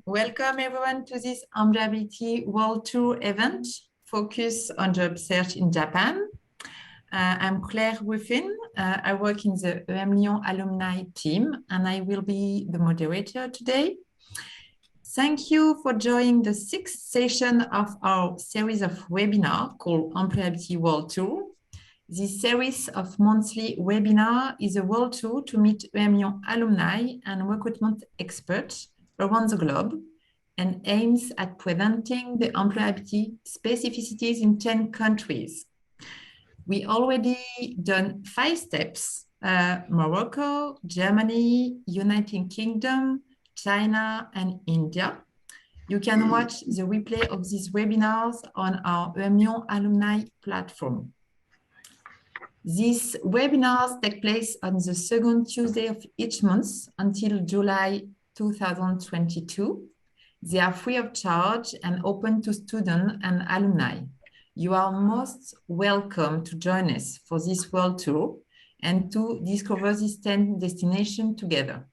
Welcome everyone to this Employability World Tour event focused on job search in Japan. I'm Claire Ruffin. I work in the EMLYON alumni team and I will be the moderator today. Thank you for joining the 6th session of our series of webinars called Employability World Tour. This series of monthly webinars is a world tour to meet EMLYON alumni and recruitment experts around the globe and aims at presenting the employability specificities in 10 countries. We already done 5 steps, Morocco, Germany, United Kingdom, China, and India. You can watch the replay of these webinars on our EMLYON alumni platform. These webinars take place on the 2nd Tuesday of each month until July 2022. They are free of charge and open to students and alumni. You are most welcome to join us for this world tour and to discover these 10 destinations together.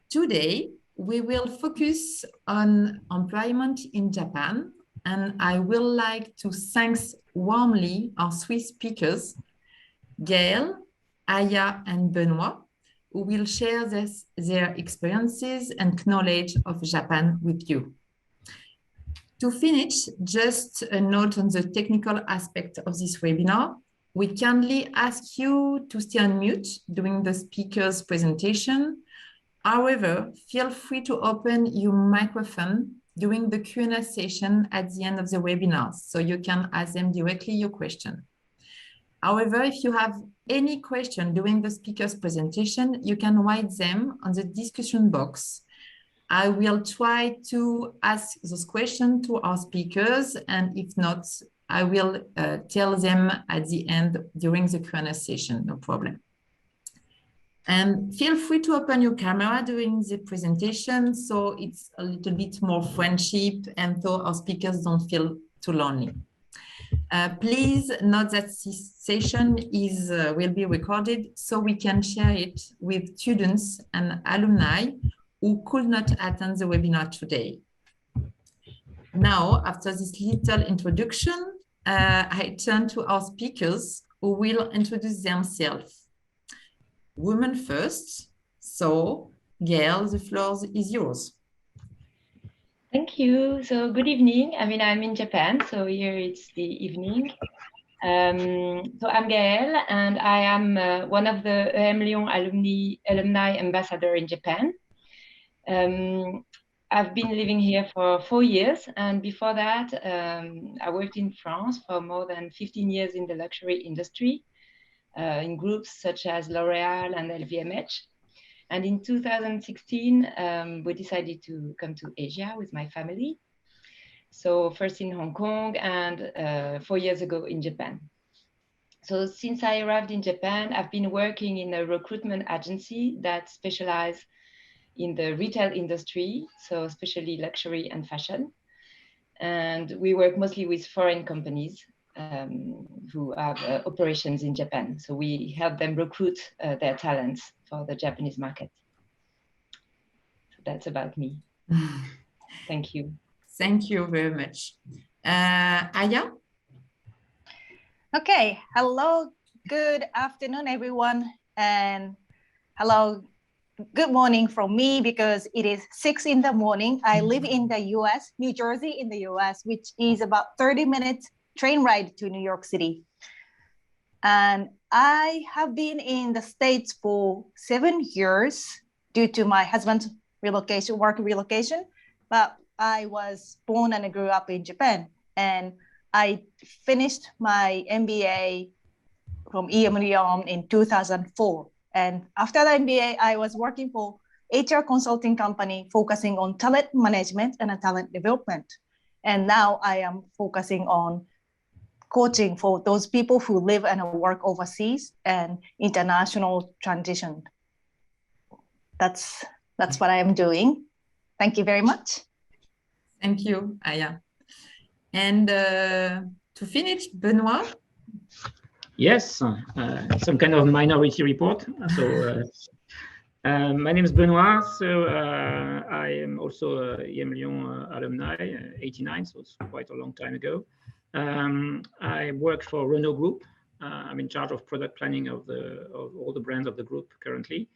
Today, we will focus on employment in Japan, and I would like to thank warmly our 3 speakers, Gaël, Aya, and Benoit, who will share their experiences and knowledge of Japan with you. To finish, just a note on the technical aspect of this webinar. We kindly ask you to stay on mute during the speaker's presentation. However, feel free to open your microphone during the Q&A session at the end of the webinar, so you can ask them directly your question. However, if you have any question during the speaker's presentation, you can write them on the discussion box. I will try to ask those questions to our speakers, and if not, I will tell them at the end during the Q&A session, no problem. And feel free to open your camera during the presentation, so it's a little bit more friendship and so our speakers don't feel too lonely. Please note that this session will be recorded so we can share it with students and alumni who could not attend the webinar today. Now, after this little introduction, I turn to our speakers who will introduce themselves. Women first. So, Gaël, the floor is yours. Thank you. So good evening. I'm in Japan, so here it's the evening. So I'm Gaël, and I am one of the EMLYON alumni ambassador in Japan. I've been living here for 4 years, and before that, I worked in France for more than 15 years in the luxury industry, in groups such as L'Oréal and LVMH. And in 2016, we decided to come to Asia with my family. So first in Hong Kong and 4 years ago in Japan. So since I arrived in Japan, I've been working in a recruitment agency that specializes in the retail industry, so especially luxury and fashion. And we work mostly with foreign companies who have operations in Japan. So we help them recruit their talents for the Japanese market. So that's about me. Thank you. Thank you very much. Aya? Okay, hello, good afternoon, everyone. And hello, good morning from me because it is 6 in the morning. I live in the US, New Jersey in the US, which is about 30 minutes train ride to New York City. And I have been in the States for 7 years due to my husband's work relocation, but I was born and I grew up in Japan. And I finished my MBA from EMLYON in 2004. And after the MBA, I was working for HR consulting company focusing on talent management and talent development. And now I am focusing on coaching for those people who live and work overseas and international transition. That's what I am doing. Thank you very much. Thank you, Aya. And to finish, Benoit? Yes, some kind of minority report. So My name is Benoit, so I am also a EMLYON alumni, 89, so it's quite a long time ago. I work for Renault Group. I'm in charge of product planning of all the brands of the group currently.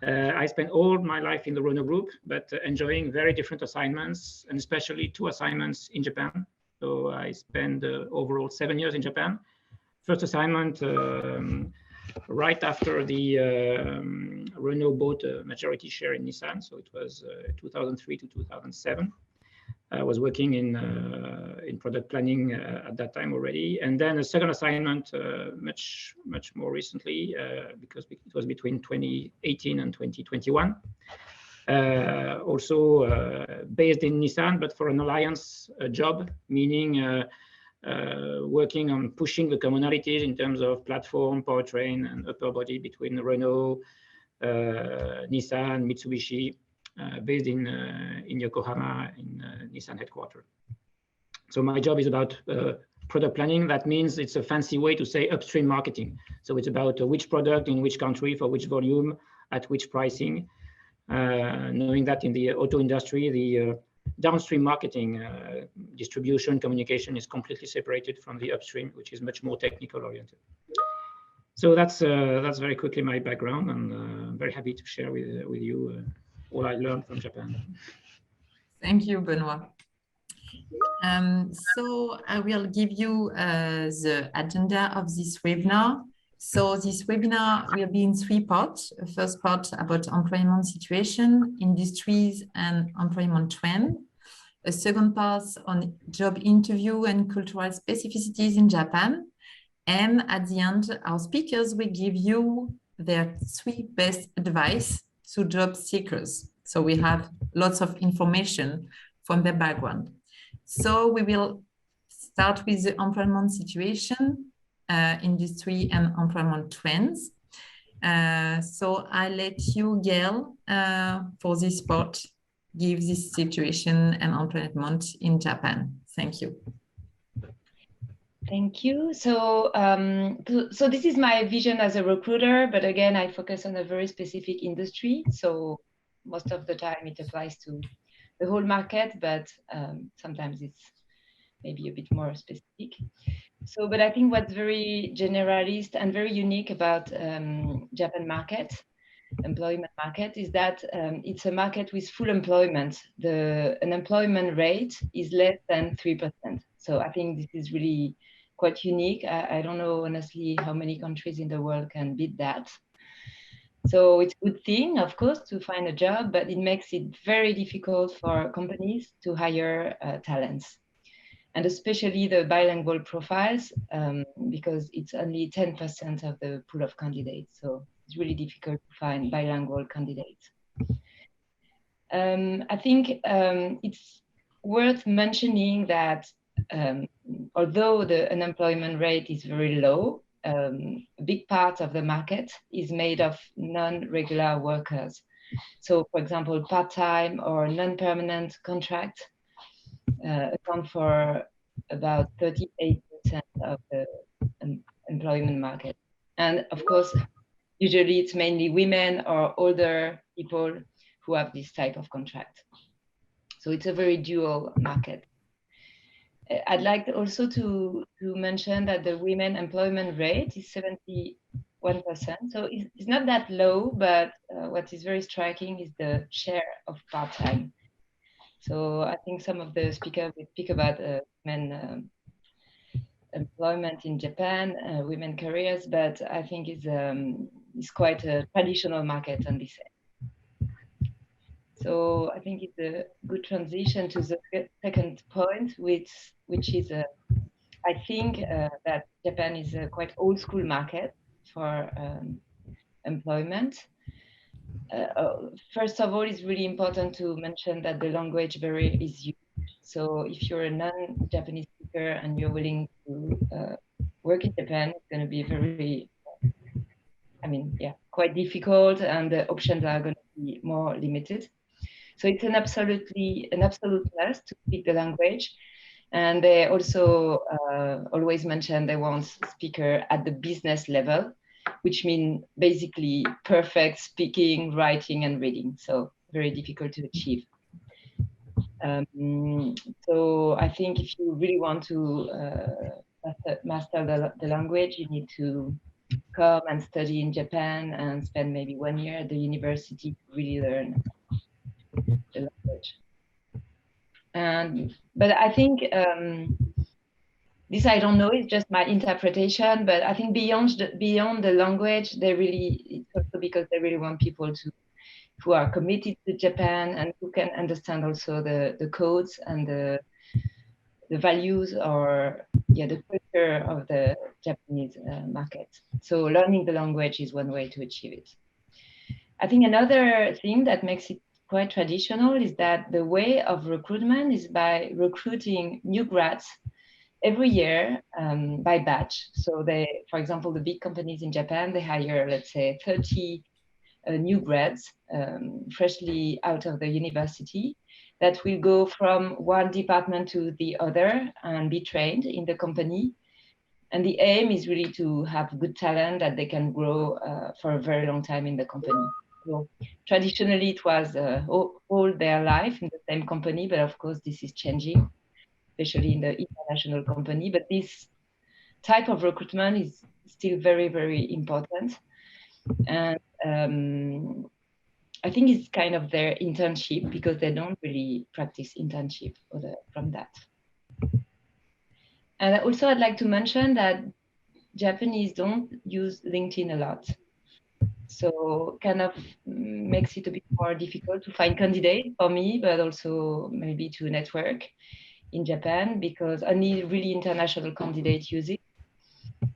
I spent all my life in the Renault Group, but enjoying very different assignments, and especially 2 assignments in Japan. So I spent overall 7 years in Japan. First assignment right after the Renault bought a majority share in Nissan. So it was 2003 to 2007. I was working in product planning at that time already. And then a second assignment much more recently, because it was between 2018 and 2021. Also based in Nissan, but for an alliance job, meaning working on pushing the commonalities in terms of platform, powertrain, and upper body between Renault, Nissan, Mitsubishi, based in Yokohama, in Nissan headquarters. So my job is about product planning. That means it's a fancy way to say upstream marketing. So it's about which product in which country for which volume at which pricing. Knowing that in the auto industry, the downstream marketing, distribution, communication is completely separated from the upstream, which is much more technical oriented. So that's very quickly my background, and I'm very happy to share with you all I learned from Japan. Thank you, Benoit. So I will give you the agenda of this webinar. So this webinar will be in 3 parts. The first part about employment situation, industries, and employment trend. A second part on job interview and cultural specificities in Japan. And at the end, our speakers will give you their 3 best advice to job seekers. So we have lots of information from their background. So we will start with the employment situation, industry, and employment trends. So I let you, Gail, for this part, give this situation and employment in Japan. Thank you. Thank you. So, so this is my vision as a recruiter, but again, I focus on a very specific industry. So most of the time it applies to the whole market, but sometimes it's maybe a bit more specific. So, but I think what's very generalist and very unique about Japan market, employment market, is that it's a market with full employment. The unemployment rate is less than 3%. So I think this is really quite unique. I don't know honestly how many countries in the world can beat that. So it's a good thing, of course, to find a job, but it makes it very difficult for companies to hire talents. And especially the bilingual profiles, because it's only 10% of the pool of candidates. So it's really difficult to find bilingual candidates. I think it's worth mentioning that although the unemployment rate is very low, a big part of the market is made of non-regular workers. So for example, part-time or non-permanent contract account for about 38% of the employment market. And of course, usually it's mainly women or older people who have this type of contract. So it's a very dual market. I'd like also to mention that the women employment rate is 71%. So it's not that low, but what is very striking is the share of part-time. So I think some of the speakers will speak about women employment in Japan, women careers, but I think it's quite a traditional market on this end. So I think it's a good transition to the second point, which is, I think that Japan is a quite old school market for employment. First of all, it's really important to mention that the language barrier is huge. So if you're a non-Japanese speaker and you're willing to work in Japan, it's going to be very, quite difficult, and the options are going to be more limited. So it's an absolute must to speak the language. And they also always mention they want speaker at the business level. which mean basically perfect speaking, writing, and reading. So very difficult to achieve. So I think if you really want to master the language, you need to come and study in Japan and spend maybe 1 year at the university to really learn the language. But I think this, I don't know, it's just my interpretation, but I think beyond the language, it's also because they really want people who are committed to Japan and who can understand also the codes and the values or the culture of the Japanese market. So learning the language is one way to achieve it. I think another thing that makes it quite traditional is that the way of recruitment is by recruiting new grads every year by batch. So for example, the big companies in Japan, they hire, let's say, 30 new grads freshly out of the university that will go from one department to the other and be trained in the company. And the aim is really to have good talent that they can grow for a very long time in the company. So traditionally, it was all their life in the same company, but of course, this is changing, especially in the international company. But this type of recruitment is still very, very important. And I think it's kind of their internship because they don't really practice internship from that. And also I'd like to mention that Japanese don't use LinkedIn a lot. So kind of makes it a bit more difficult to find candidates for me, but also maybe to network in Japan because only really international candidates use it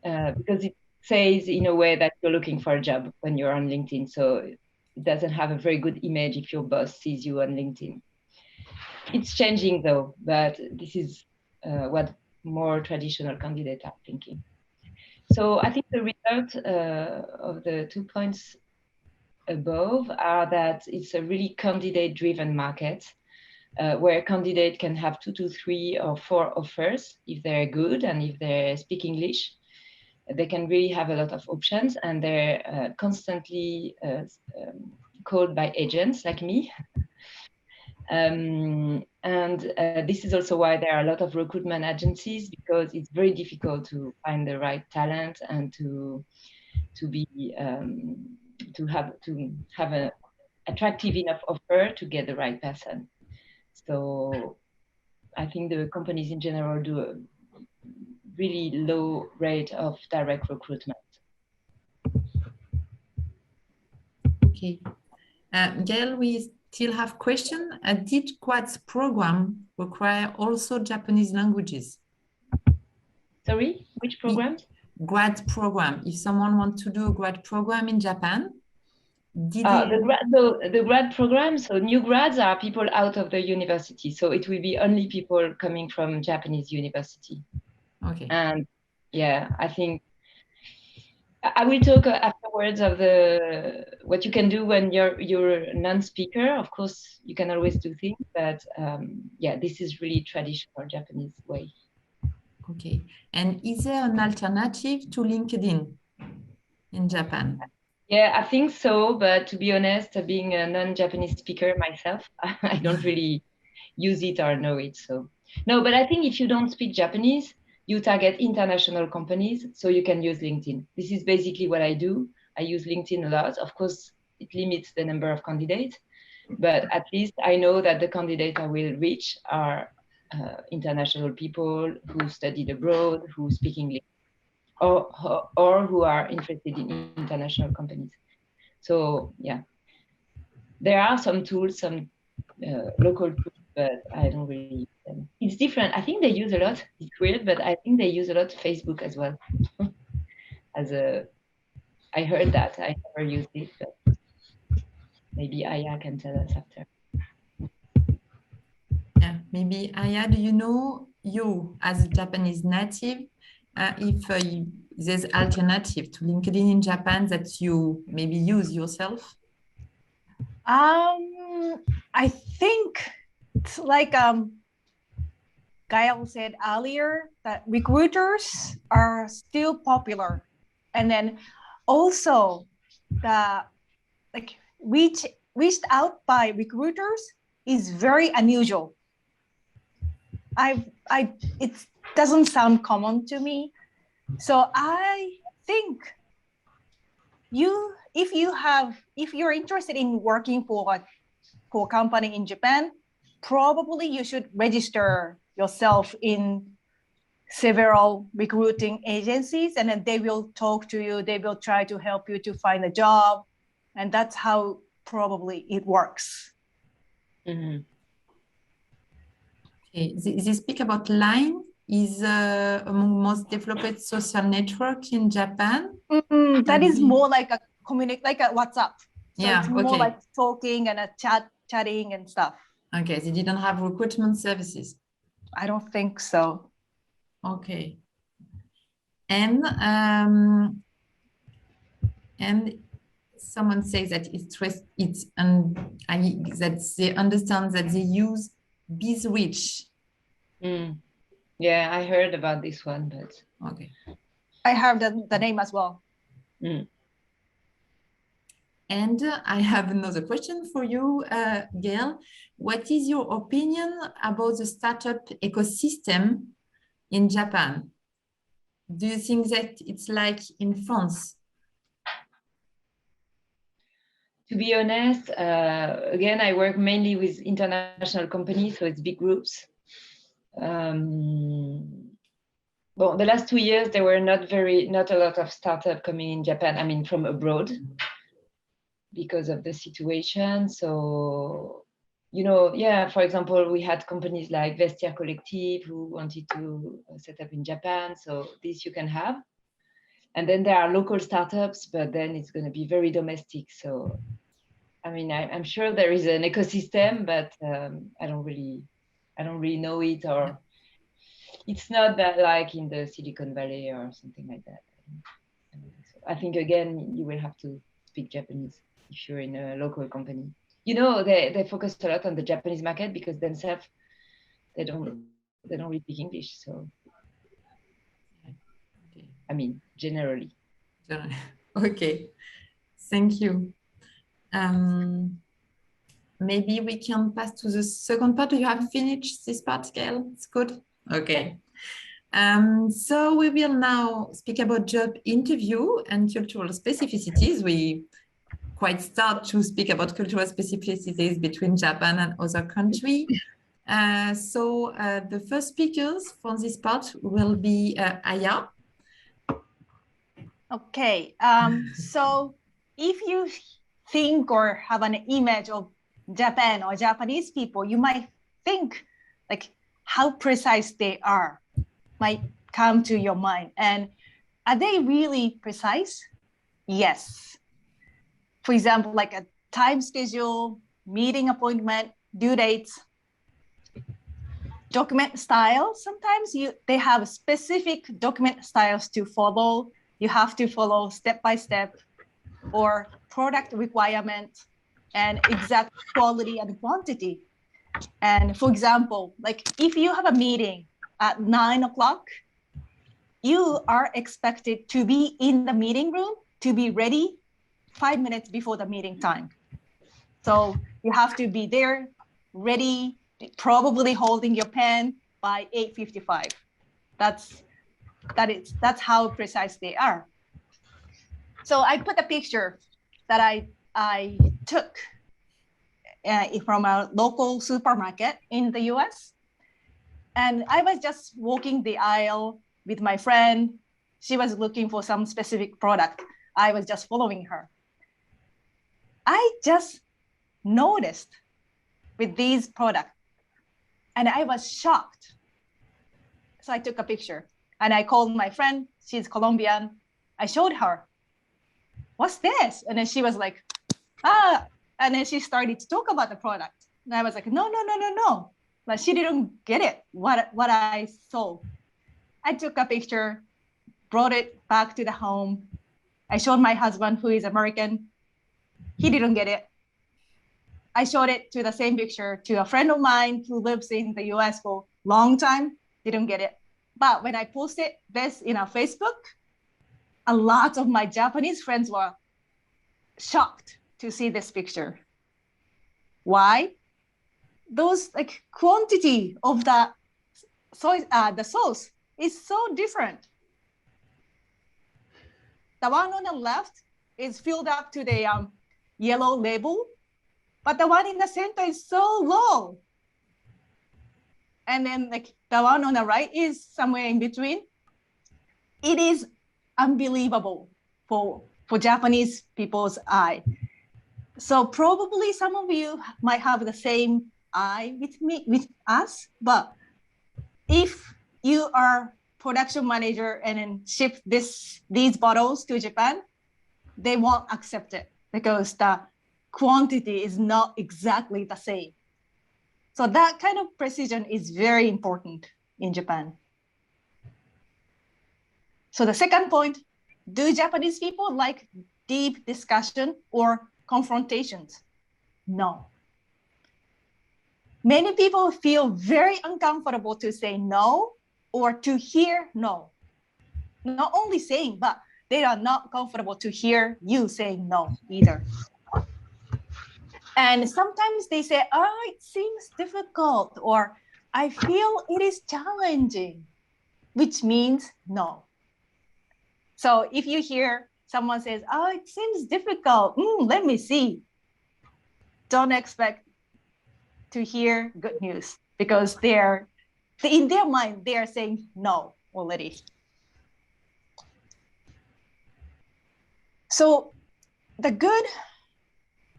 because it says in a way that you're looking for a job when you're on LinkedIn. So it doesn't have a very good image if your boss sees you on LinkedIn. It's changing though, but this is what more traditional candidates are thinking. So I think the result of the 2 points above are that it's a really candidate-driven market where a candidate can have 2 to 3 or 4 offers if they're good and if they speak English. They can really have a lot of options and they're constantly called by agents like me. This is also why there are a lot of recruitment agencies because it's very difficult to find the right talent and to have an attractive enough offer to get the right person. So I think the companies in general do a really low rate of direct recruitment. Okay. Gail, we still have question. Did GRAD's program require also Japanese languages? Sorry, which program? GRAD program. If someone wants to do a GRAD program in Japan, the grad program, so new grads are people out of the university. So it will be only people coming from Japanese university. Okay. And yeah, I think I will talk afterwards of what you can do when you're a non-speaker. Of course, you can always do things, but yeah, this is really traditional Japanese way. Okay. And is there an alternative to LinkedIn in Japan? Yeah, I think so. But to be honest, being a non-Japanese speaker myself, I don't really use it or know it. So no, but I think if you don't speak Japanese, you target international companies, so you can use LinkedIn. This is basically what I do. I use LinkedIn a lot. Of course, it limits the number of candidates, but at least I know that the candidates I will reach are international people who studied abroad, who speak English, or who are interested in international companies. So yeah, there are some tools, some local tools, but I don't really use them. It's different. I think they use a lot. It's weird, but I think they use a lot Facebook as well. I heard that. I never used it, but maybe Aya can tell us after. Yeah, maybe Aya, do you know, you as a Japanese native, if there's alternative to LinkedIn in Japan that you maybe use yourself? I think it's like Gail said earlier that recruiters are still popular. And then also the like reached out by recruiters is very unusual. It doesn't sound common to me. So I think if you're interested in working for a company in Japan, probably you should register yourself in several recruiting agencies, and then they will talk to you. They will try to help you to find a job, and that's how probably it works. Mm-hmm. Okay. They speak about Line is among most developed social network in Japan. That is more like a like a WhatsApp. So yeah, it's more okay. like talking and a chatting and stuff. Okay, they didn't have recruitment services. I don't think so. Okay. And someone says that that they understand that they use BizReach. Yeah, I heard about this one, but okay. I have the name as well. And I have another question for you, Gail. What is your opinion about the startup ecosystem in Japan? Do you think that it's like in France? To be honest, again, I work mainly with international companies, so it's big groups. Well, the last 2 years, there were not a lot of startups coming in Japan, I mean, from abroad, because of the situation. So, you know, yeah, for example, we had companies like Vestiaire Collective who wanted to set up in Japan. So this you can have. And then there are local startups, but then it's going to be very domestic. So, I mean, I'm sure there is an ecosystem, but I don't really know it, or it's not that like in the Silicon Valley or something like that. I think, again, you will have to speak Japanese if you're in a local company. You know, they focus a lot on the Japanese market because themselves, they don't really speak English. So, okay. I mean, generally. Okay, thank you. Maybe we can pass to the second part. You have finished this part, Gail? It's good? Okay. So we will now speak about job interview and cultural specificities. We quite start to speak about cultural specificities between Japan and other countries. So the first speakers for this part will be Aya. Okay, so if you think or have an image of Japan or Japanese people, you might think like how precise they are might come to your mind. And are they really precise? Yes. For example, like a time schedule, meeting appointment, due dates, document style. Sometimes they have specific document styles to follow. You have to follow step by step, or product requirement and exact quality and quantity. And for example, like if you have a meeting at 9 o'clock, you are expected to be in the meeting room to be ready 5 minutes before the meeting time. So you have to be there, ready, probably holding your pen by 8:55. That's how precise they are. So I put a picture that I took from a local supermarket in the US. And I was just walking the aisle with my friend. She was looking for some specific product. I was just following her. I just noticed with these products, and I was shocked. So I took a picture and I called my friend. She's Colombian. I showed her, what's this? And then she was like, and then she started to talk about the product. And I was like, no. But she didn't get it, what I saw. I took a picture, brought it back to the home. I showed my husband, who is American. He didn't get it. I showed it to the same picture to a friend of mine who lives in the US for a long time, didn't get it. But when I posted this in our Facebook, a lot of my Japanese friends were shocked to see this picture. Why? Those like quantity of the sauce is so different. The one on the left is filled up to the yellow label, but the one in the center is so low. And then like the one on the right is somewhere in between. It is unbelievable for Japanese people's eye. So probably some of you might have the same eye with us, but if you are production manager and then ship these bottles to Japan, they won't accept it because the quantity is not exactly the same. So that kind of precision is very important in Japan. So the second point, do Japanese people like deep discussion or confrontations? No. Many people feel very uncomfortable to say no or to hear no. Not only saying, but they are not comfortable to hear you saying no either. And sometimes they say, oh, it seems difficult, or I feel it is challenging, which means no. So if you hear someone says, oh, it seems difficult, let me see. Don't expect to hear good news because in their mind, they are saying no already. So the good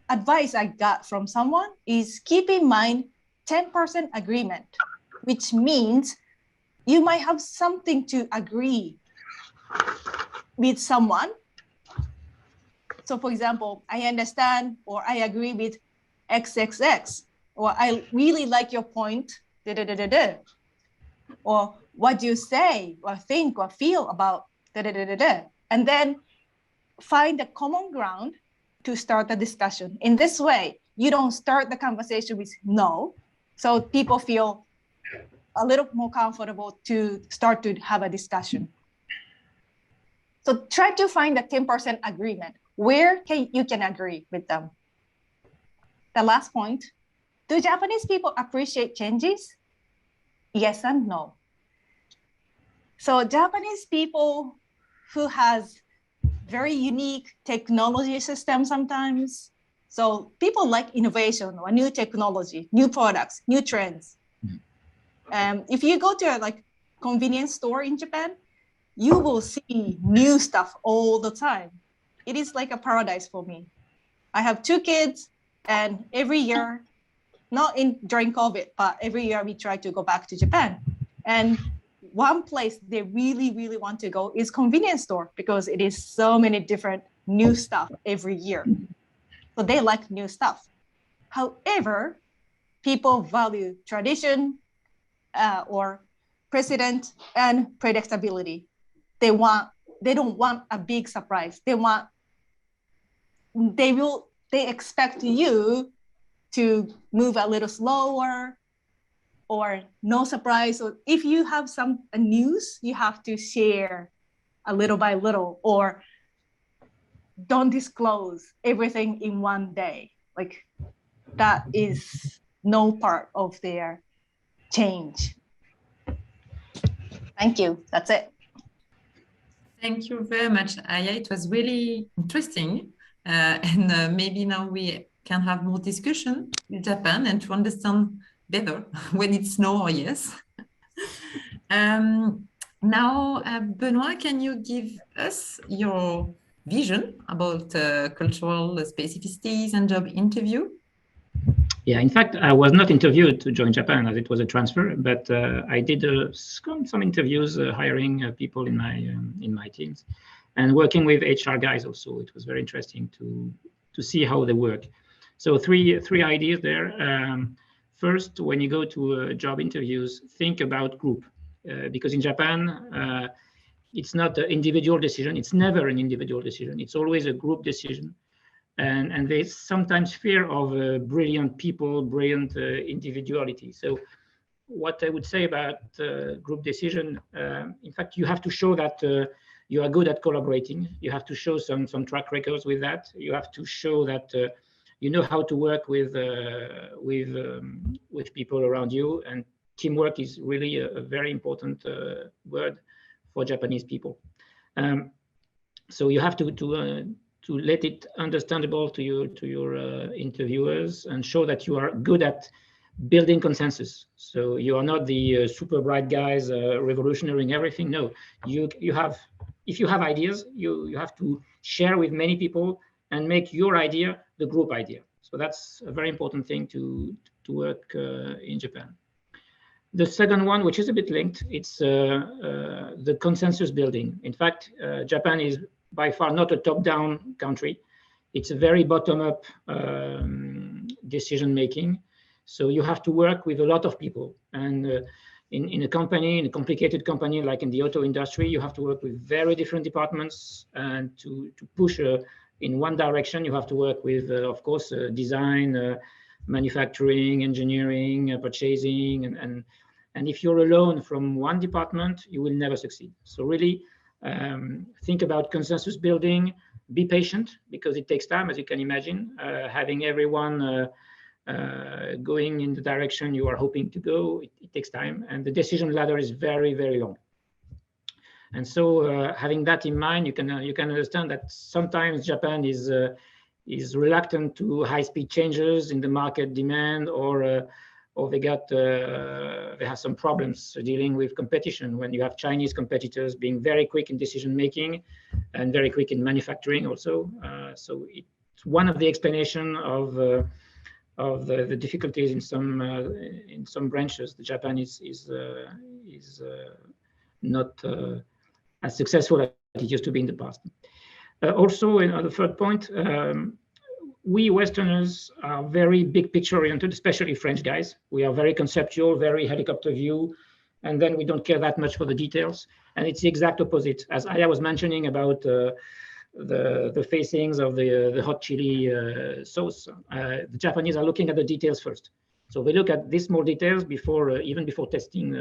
advice I got from someone is keep in mind 10% agreement, which means you might have something to agree with someone. So for example, I understand or I agree with XXX, or I really like your point, or what do you say or think or feel about and then find a common ground to start the discussion. In this way, you don't start the conversation with no, so people feel a little more comfortable to start to have a discussion. So try to find a 10% agreement. Where you can agree with them. The last point, do Japanese people appreciate changes? Yes and no. So Japanese people who has very unique technology system sometimes. So people like innovation or new technology, new products, new trends. If you go to a like convenience store in Japan, you will see new stuff all the time. It is like a paradise for me. I have 2 kids, and every year, not during COVID, but every year we try to go back to Japan. And one place they really, really want to go is convenience store because it is so many different new stuff every year. So they like new stuff. However, people value tradition or precedent and predictability. They don't want a big surprise. They expect you to move a little slower or no surprise. Or if you have some news, you have to share a little by little, or don't disclose everything in one day. Like that is no part of their change. Thank you. That's it. Thank you very much, Aya. It was really interesting. And maybe now we can have more discussion in Japan and to understand better when it's no or yes. Now, Benoit, can you give us your vision about cultural specificities and job interview? Yeah, in fact, I was not interviewed to join Japan as it was a transfer, but I did some interviews hiring people in my teams and working with HR guys also. It was very interesting to see how they work. So three ideas there. First, when you go to job interviews, think about group, because in Japan, it's not an individual decision. It's never an individual decision. It's always a group decision. And there's sometimes fear of brilliant people, brilliant individuality. So what I would say about group decision, in fact, you have to show that you are good at collaborating. You have to show some track records with that. You have to show that you know how to work with people around you, and teamwork is really a very important word for Japanese people. So you have to let it understandable to your interviewers, and show that you are good at building consensus. So you are not the super bright guys revolutionizing everything. No, you have, if you have ideas, you have to share with many people and make your idea the group idea. So that's a very important thing to work in Japan. The second one, which is a bit linked, it's the consensus building. In fact, Japan is by far not a top-down country. It's a very bottom-up decision making. So you have to work with a lot of people. And in a company, in a complicated company like in the auto industry, you have to work with very different departments. And to push in one direction, you have to work with, of course, design, manufacturing, engineering, purchasing. And if you're alone from one department, you will never succeed. So really think about consensus building. Be patient, because it takes time, as you can imagine. Having everyone going in the direction you are hoping to go, it takes time, and the decision ladder is very, very long. And so having that in mind, you can understand that sometimes Japan is reluctant to high-speed changes in the market demand, or they have some problems dealing with competition, when you have Chinese competitors being very quick in decision making and very quick in manufacturing also. So it's one of the explanation of the difficulties in some branches. The Japan is not as successful as it used to be in the past. Also, the third point, we Westerners are very big picture oriented, especially French guys. We are very conceptual, very helicopter view, and then we don't care that much for the details. And it's the exact opposite. As Aya was mentioning about the facings of the hot chili sauce, the Japanese are looking at the details first. So they look at these small details even before testing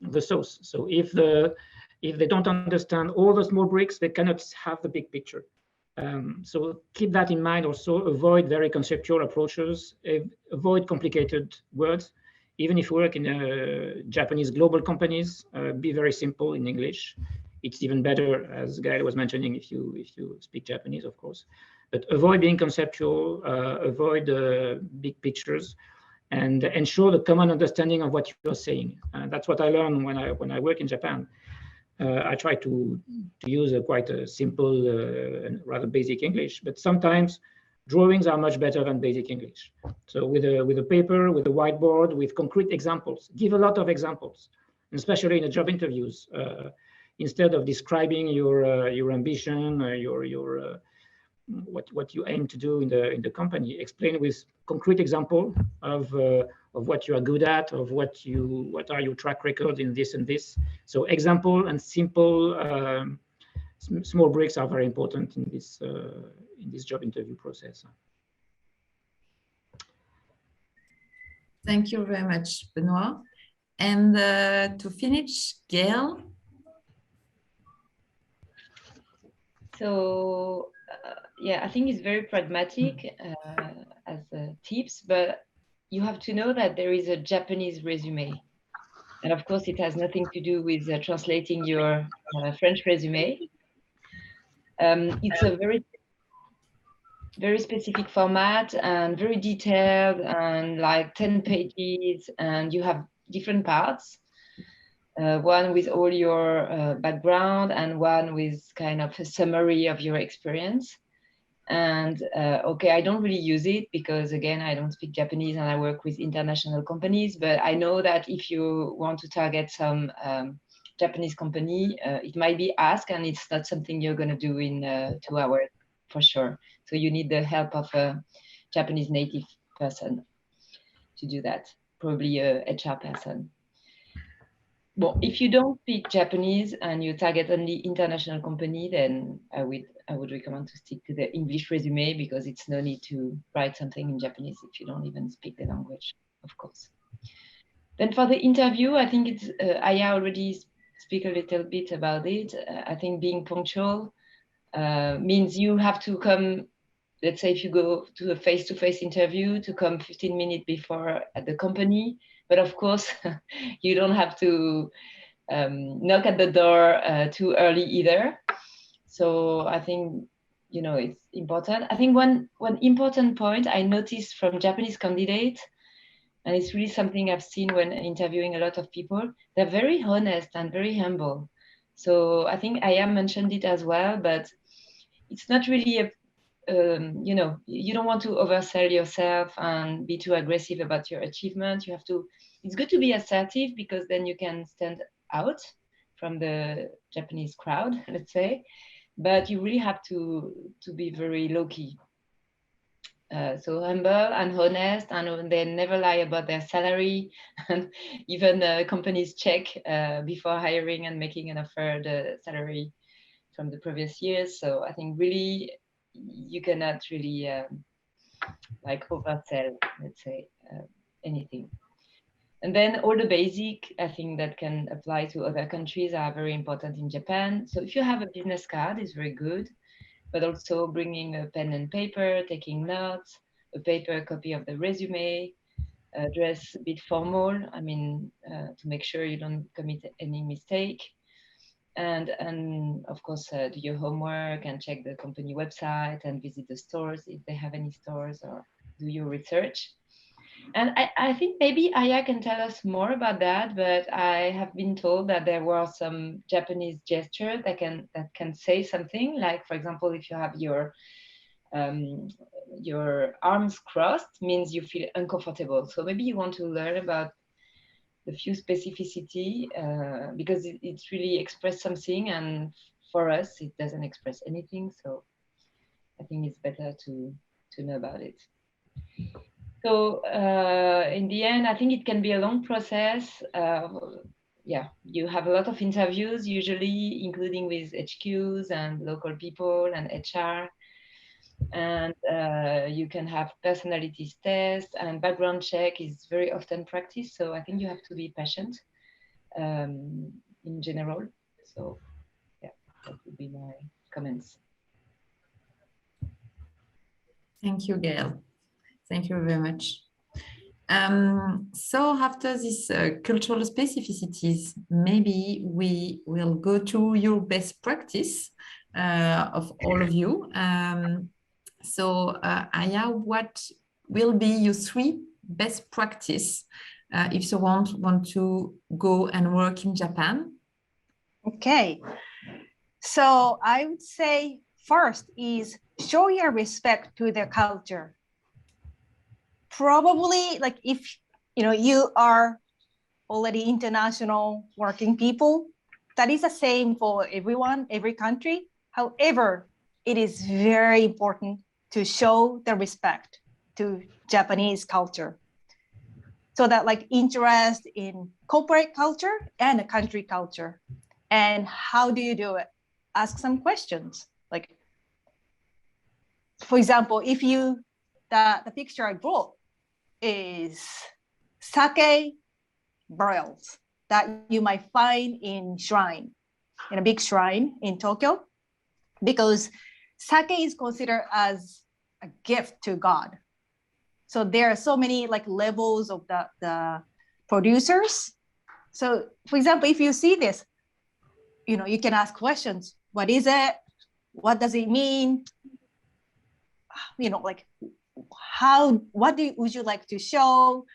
the sauce. So if they don't understand all the small bricks, they cannot have the big picture. So keep that in mind. Also, avoid very conceptual approaches, avoid complicated words. Even if you work in Japanese global companies, be very simple in English. It's even better, as Gael was mentioning, if you speak Japanese, of course. But avoid being conceptual, avoid big pictures, and ensure the common understanding of what you're saying. That's what I learned when I work in Japan. I try to use quite a simple and rather basic English, but sometimes drawings are much better than basic English. So with a paper, with a whiteboard, with concrete examples, give a lot of examples, especially in the job interviews. Instead of describing your ambition, what you aim to do in the company, explain with concrete example of what you are good at, of what are your track record in this and this. So example and simple small breaks are very important in this job interview process. Thank you very much, Benoit. And to finish, Gail. So yeah, I think it's very pragmatic as tips, but you have to know that there is a Japanese resume. And of course, it has nothing to do with translating your French resume. It's a very, very specific format and very detailed, and like 10 pages, and you have different parts. One with all your background, and one with kind of a summary of your experience. And okay, I don't really use it because, again, I don't speak Japanese and I work with international companies, but I know that if you want to target some Japanese company, it might be asked, and it's not something you're going to do in 2 hours for sure. So you need the help of a Japanese native person to do that, probably a HR person. Well, if you don't speak Japanese and you target only international company, then I would recommend to stick to the English resume, because it's no need to write something in Japanese if you don't even speak the language, of course. Then for the interview, I think it's Aya already speak a little bit about it, I think being punctual means you have to come, let's say if you go to a face-to-face interview, to come 15 minutes before at the company. But of course, you don't have to knock at the door too early either. So I think, you know, it's important. I think one important point I noticed from Japanese candidates, and it's really something I've seen when interviewing a lot of people, they're very honest and very humble. So I think Aya mentioned it as well, but it's not really a, you know, you don't want to oversell yourself and be too aggressive about your achievement. You have to, it's good to be assertive because then you can stand out from the Japanese crowd, let's say, but you really have to be very low-key. So humble and honest, and they never lie about their salary. And even companies check before hiring and making an offer the salary from the previous years. So I think really you cannot really like oversell, let's say, anything. And then all the basic, I think that can apply to other countries are very important in Japan. So if you have a business card, it's very good, but also bringing a pen and paper, taking notes, a paper copy of the resume, dress a bit formal, I mean, to make sure you don't commit any mistake. And of course, do your homework and check the company website and visit the stores if they have any stores, or do your research. And I think maybe Aya can tell us more about that, but I have been told that there were some Japanese gestures that can say something, like, for example, if you have your arms crossed, means you feel uncomfortable. So maybe you want to learn about the few specificity because it really expresses something, and for us, it doesn't express anything. So I think it's better to know about it. So in the end, I think it can be a long process. Yeah, you have a lot of interviews, usually including with HQs and local people and HR. And you can have personalities tests, and background check is very often practiced. So I think you have to be patient in general. So yeah, that would be my comments. Thank you, Gail. Thank you very much. So after these cultural specificities, maybe we will go to your best practice of all of you. So Aya, what will be your 3 best practice if you want to go and work in Japan? Okay, so I would say first is show your respect to their culture. Probably, like, if you are already international working people, that is the same for everyone, every country. However, it is very important to show the respect to Japanese culture, so that, like, interest in corporate culture and the country culture. And how do you do it? Ask some questions. Like, for example, if the picture I brought is sake barrels that you might find in a big shrine in Tokyo, because sake is considered as a gift to God. So there are so many, like, levels of the producers. So for example, if you see this, you can ask questions. What is it? What does it mean? Like, what would you like to show?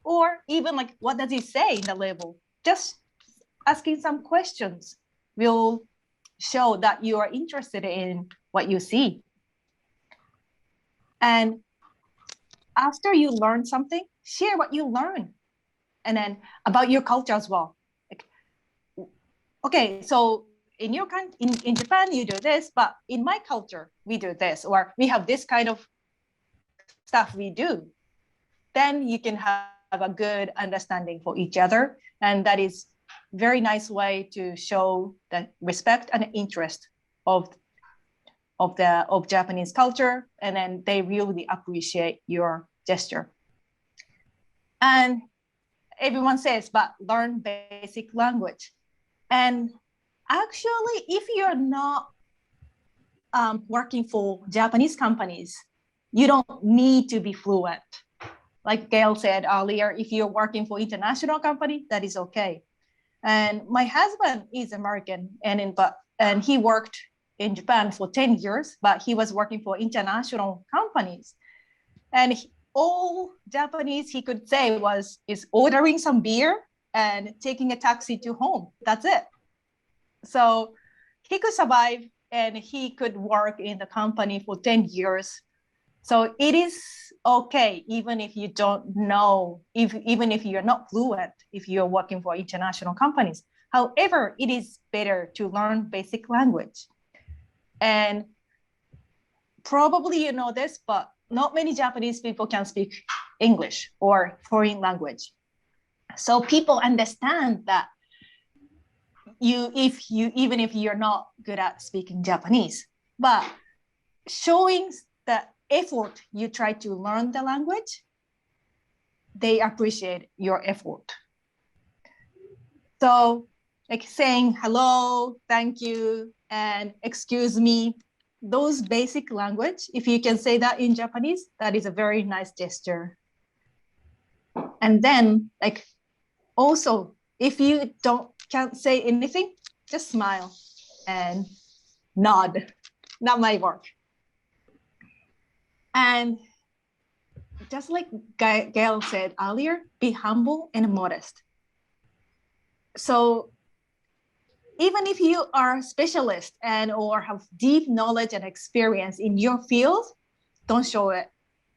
Or even, like, what does it say in the label? Just asking some questions will show that you are interested in what you see. And after you learn something, share what you learn, and then about your culture as well. Like, okay, so in your country, in Japan, you do this, but in my culture, we do this, or we have this kind of stuff we do. Then you can have a good understanding for each other, and that is very nice way to show the respect and interest of Japanese culture, and then they really appreciate your gesture. And everyone says, but learn basic language. And actually, if you're not working for Japanese companies, you don't need to be fluent. Like Gail said earlier, if you're working for international company, that is okay. And my husband is American, and he worked in Japan for 10 years, but he was working for international companies. And all Japanese he could say is ordering some beer and taking a taxi to home. That's it. So he could survive and he could work in the company for 10 years. So it is okay, even if you don't know, even if you're not fluent, if you're working for international companies. However, it is better to learn basic language. And probably you know this, but not many Japanese people can speak English or foreign language. So people understand that even if you're not good at speaking Japanese, but showing the effort you try to learn the language, they appreciate your effort. So like saying hello, thank you, and excuse me, those basic language, if you can say that in Japanese, that is a very nice gesture. And then like also, if you can't say anything, just smile and nod. That might work. And just like Gail said earlier, be humble and modest. So even if you are a specialist or have deep knowledge and experience in your field, don't show it.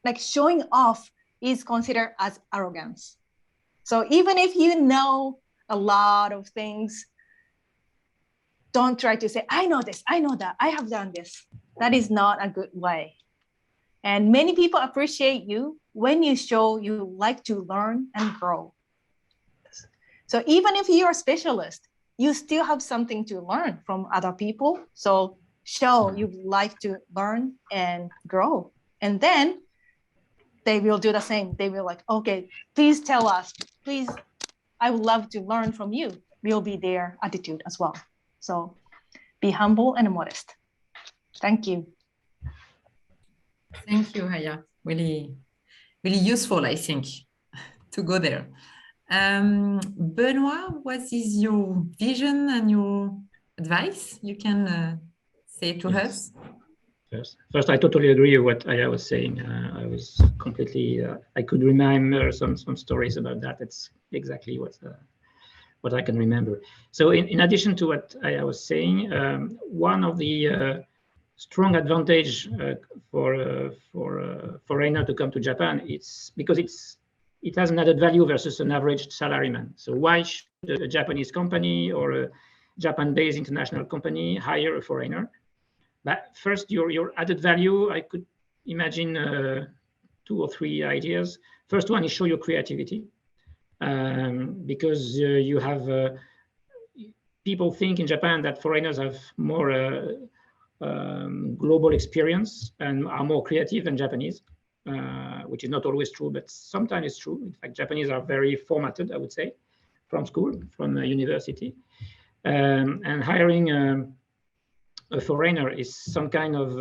Like showing off is considered as arrogance. So even if you know a lot of things, don't try to say, I know this, I know that, I have done this. That is not a good way. And many people appreciate you when you show you like to learn and grow. So even if you're a specialist, you still have something to learn from other people. So show you like to learn and grow. And then they will do the same. They will like, okay, please tell us, please, I would love to learn from you. Will be their attitude as well. So be humble and modest. Thank you. Thank you, Haya. Really, really useful, I think, to go there. Benoit, what is your vision and your advice you can say to us? First, I totally agree with what Aya was saying. I was completely, I could remember some stories about that. It's exactly what I can remember. So in addition to what Aya was saying, one of the strong advantage for a foreigner to come to Japan, it's because it has an added value versus an average salaryman. So why should a Japanese company or a Japan-based international company hire a foreigner? But first, your added value, I could imagine 2 or 3 ideas. First one is show your creativity, because you have people think in Japan that foreigners have more global experience and are more creative than Japanese, which is not always true, but sometimes it's true. In fact, Japanese are very formatted, I would say, from school, from university. And hiring a foreigner is some kind of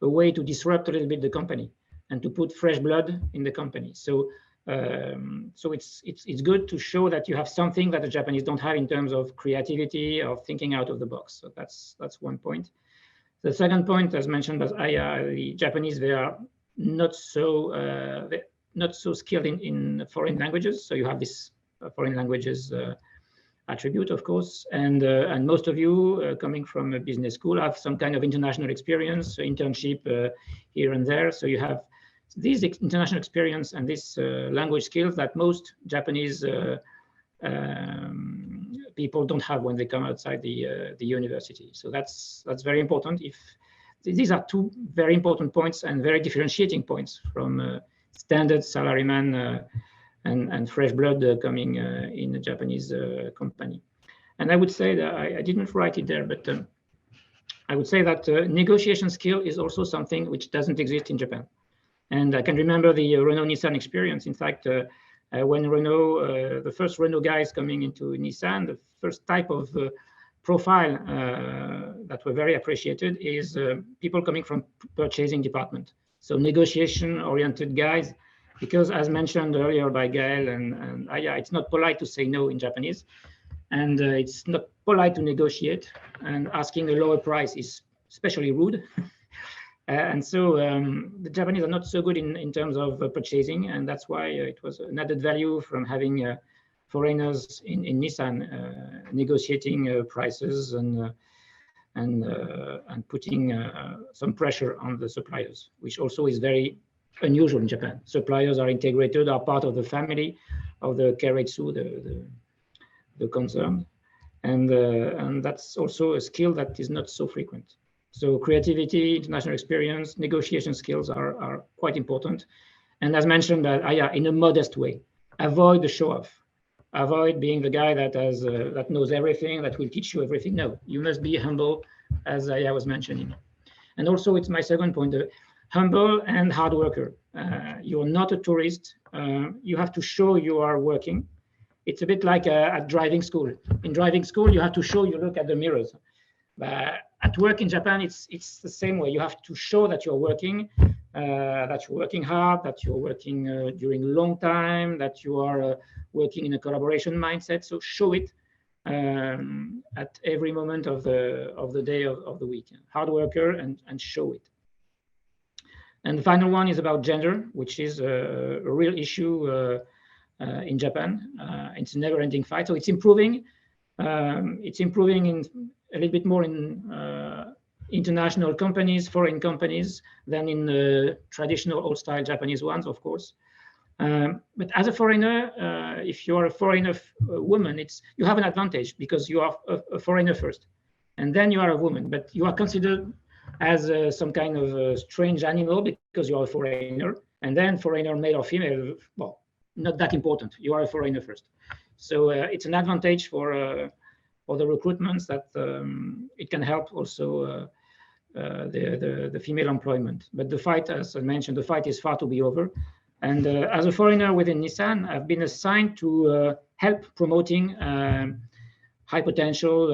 a way to disrupt a little bit the company and to put fresh blood in the company. So it's good to show that you have something that the Japanese don't have in terms of creativity or thinking out of the box. So that's one point. The second point, as mentioned by Aya, the Japanese, they are not so skilled in foreign languages. So you have this foreign languages attribute, of course, and most of you coming from a business school have some kind of international experience, internship here and there. So you have these international experience and this language skills that most Japanese people don't have when they come outside the university. So that's very important. If these are 2 very important points and very differentiating points from standard salaryman and fresh blood coming in a Japanese company. And I would say that I didn't write it there, but I would say that negotiation skill is also something which doesn't exist in Japan. And I can remember the Renault-Nissan experience. In fact, when Renault, the first Renault guys coming into Nissan, the first type of profile that were very appreciated is people coming from purchasing department. So negotiation-oriented guys, because as mentioned earlier by Gael and Aya, it's not polite to say no in Japanese, and it's not polite to negotiate, and asking a lower price is especially rude. And so the Japanese are not so good in terms of purchasing, and that's why it was an added value from having foreigners in Nissan negotiating prices and putting some pressure on the suppliers, which also is very unusual in Japan. Suppliers are integrated, are part of the family of the Keiretsu, the concern, and that's also a skill that is not so frequent. So creativity, international experience, negotiation skills are quite important. And as mentioned, in a modest way, avoid the show-off. Avoid being the guy that has that knows everything, that will teach you everything. No, you must be humble, as Aya was mentioning. And also, it's my second point, humble and hard worker. You're not a tourist. You have to show you are working. It's a bit like at driving school. In driving school, you have to show you look at the mirrors. At work in Japan, it's the same way. You have to show that you're working hard, that you're working during a long time, that you are working in a collaboration mindset. So show it at every moment of the day of the week. Hard worker and show it. And the final one is about gender, which is a real issue in Japan. It's a never-ending fight. So it's improving. It's improving in a little bit more in international companies, foreign companies, than in traditional old-style Japanese ones, of course. But as a foreigner, if you are a foreigner woman, you have an advantage because you are a foreigner first, and then you are a woman. But you are considered as some kind of a strange animal because you are a foreigner, and then foreigner, male or female, well, not that important. You are a foreigner first. So it's an advantage for the recruitments that it can help also the female employment. But the fight, as I mentioned, the fight is far to be over. And as a foreigner within Nissan, I've been assigned to help promoting high potential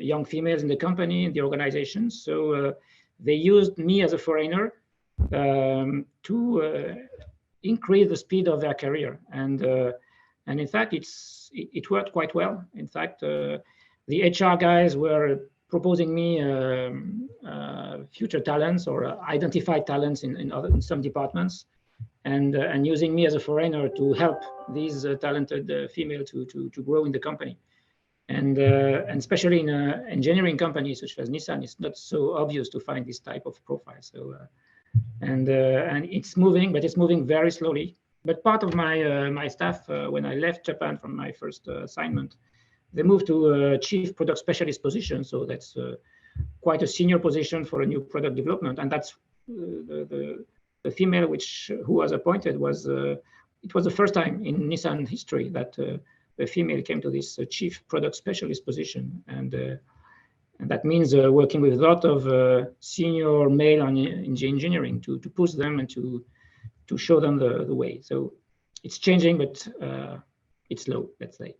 young females in the company, in the organization. So they used me as a foreigner to increase the speed of their career. And in fact, it worked quite well. In fact, the HR guys were proposing me future talents or identified talents in some departments, and using me as a foreigner to help these talented female to grow in the company. And especially in engineering companies such as Nissan, it's not so obvious to find this type of profile. So and it's moving, but it's moving very slowly. But part of my staff, when I left Japan from my first assignment, they moved to a chief product specialist position. So that's quite a senior position for a new product development. And that's the female who was appointed it was the first time in Nissan history that a female came to this chief product specialist position. And that means working with a lot of senior male in engineering to push them and to show them the way. So it's changing, but it's slow, let's say.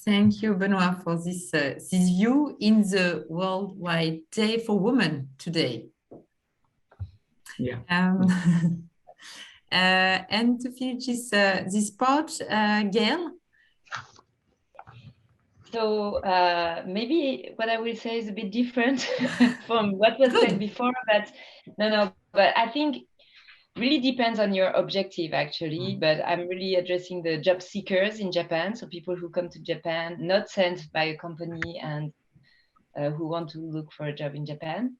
Thank you, Benoit, for this view in the Worldwide Day for Women today. Yeah. And to finish this part, Gail? So maybe what I will say is a bit different from what was said before, but but I think really depends on your objective actually, but I'm really addressing the job seekers in Japan. So people who come to Japan, not sent by a company and who want to look for a job in Japan.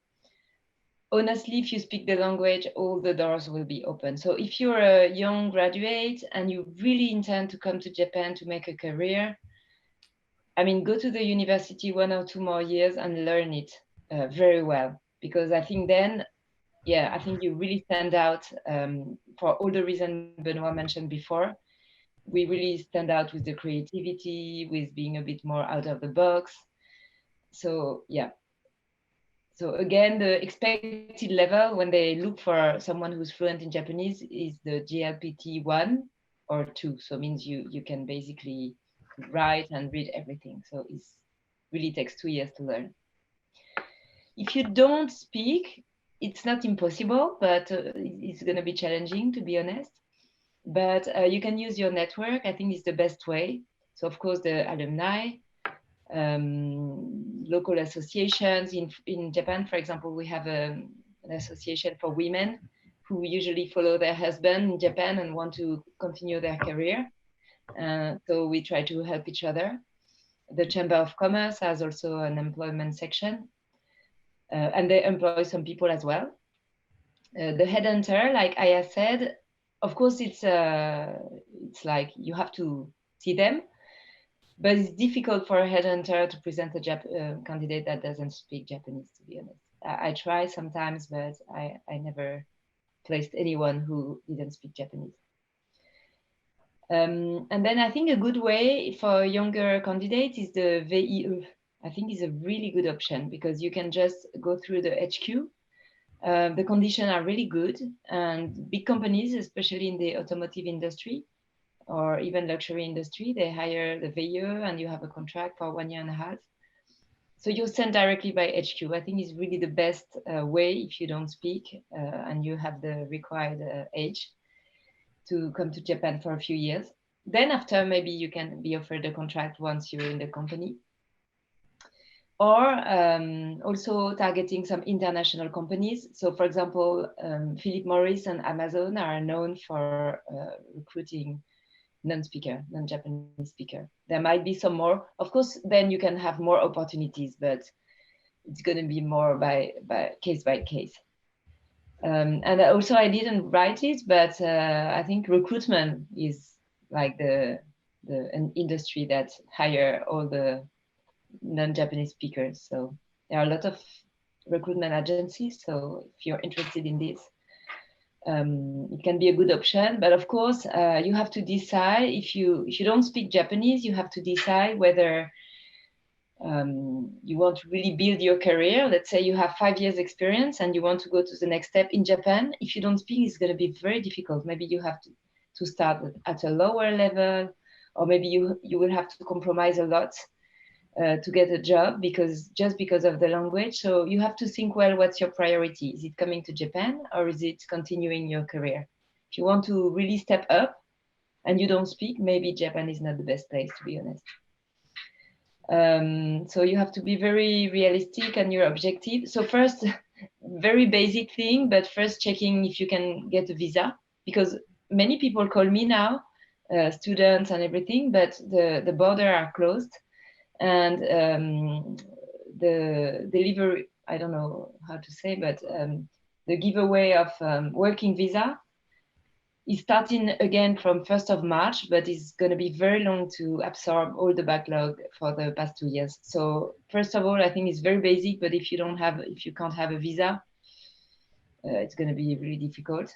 Honestly, if you speak the language, all the doors will be open. So if you're a young graduate and you really intend to come to Japan to make a career, I mean, go to the university 1 or 2 more years and learn it very well, because I think then, I think you really stand out for all the reasons Benoit mentioned before. We really stand out with the creativity, with being a bit more out of the box. So So again, the expected level when they look for someone who's fluent in Japanese is the JLPT 1 or 2. So it means you can basically write and read everything. So it really takes 2 years to learn. If you don't speak, it's not impossible, but it's going to be challenging, to be honest. But you can use your network. I think it's the best way. So of course, the alumni, local associations. In Japan, for example, we have an association for women who usually follow their husband in Japan and want to continue their career. So we try to help each other. The Chamber of Commerce has also an employment section, and they employ some people as well. The headhunter, like I have said, of course, it's like you have to see them, but it's difficult for a headhunter to present a candidate that doesn't speak Japanese, to be honest. I try sometimes, but I never placed anyone who didn't speak Japanese. And then I think a good way for younger candidates is the VIE. I think is a really good option because you can just go through the HQ. The conditions are really good, and big companies, especially in the automotive industry or even luxury industry, they hire the VIE and you have a contract for 1.5 years. So you're sent directly by HQ. I think is really the best way if you don't speak and you have the required age to come to Japan for a few years. Then after, maybe you can be offered a contract once you're in the company. Or also targeting some international companies. So for example, Philip Morris and Amazon are known for recruiting non-Japanese speaker. There might be some more. Of course, then you can have more opportunities, but it's going to be more by case by case. And also I didn't write it, but I think recruitment is like an industry that hire all the non-Japanese speakers. So there are a lot of recruitment agencies. So if you're interested in this, it can be a good option. But of course, you have to decide if you don't speak Japanese, you have to decide whether you want to really build your career. Let's say you have 5 years experience and you want to go to the next step in Japan. If you don't speak, it's going to be very difficult. Maybe you have to start at a lower level, or maybe you will have to compromise a lot to get a job just because of the language. So you have to think, well, what's your priority? Is it coming to Japan or is it continuing your career? If you want to really step up and you don't speak, maybe Japan is not the best place, to be honest. So you have to be very realistic and your objective. So first, very basic thing, but first checking if you can get a visa, because many people call me now, students and everything, but the border are closed. And the delivery, I don't know how to say, but the giveaway of working visa is starting again from 1st of March, but it's going to be very long to absorb all the backlog for the past 2 years. So first of all, I think it's very basic, but if you can't have a visa, it's going to be really difficult.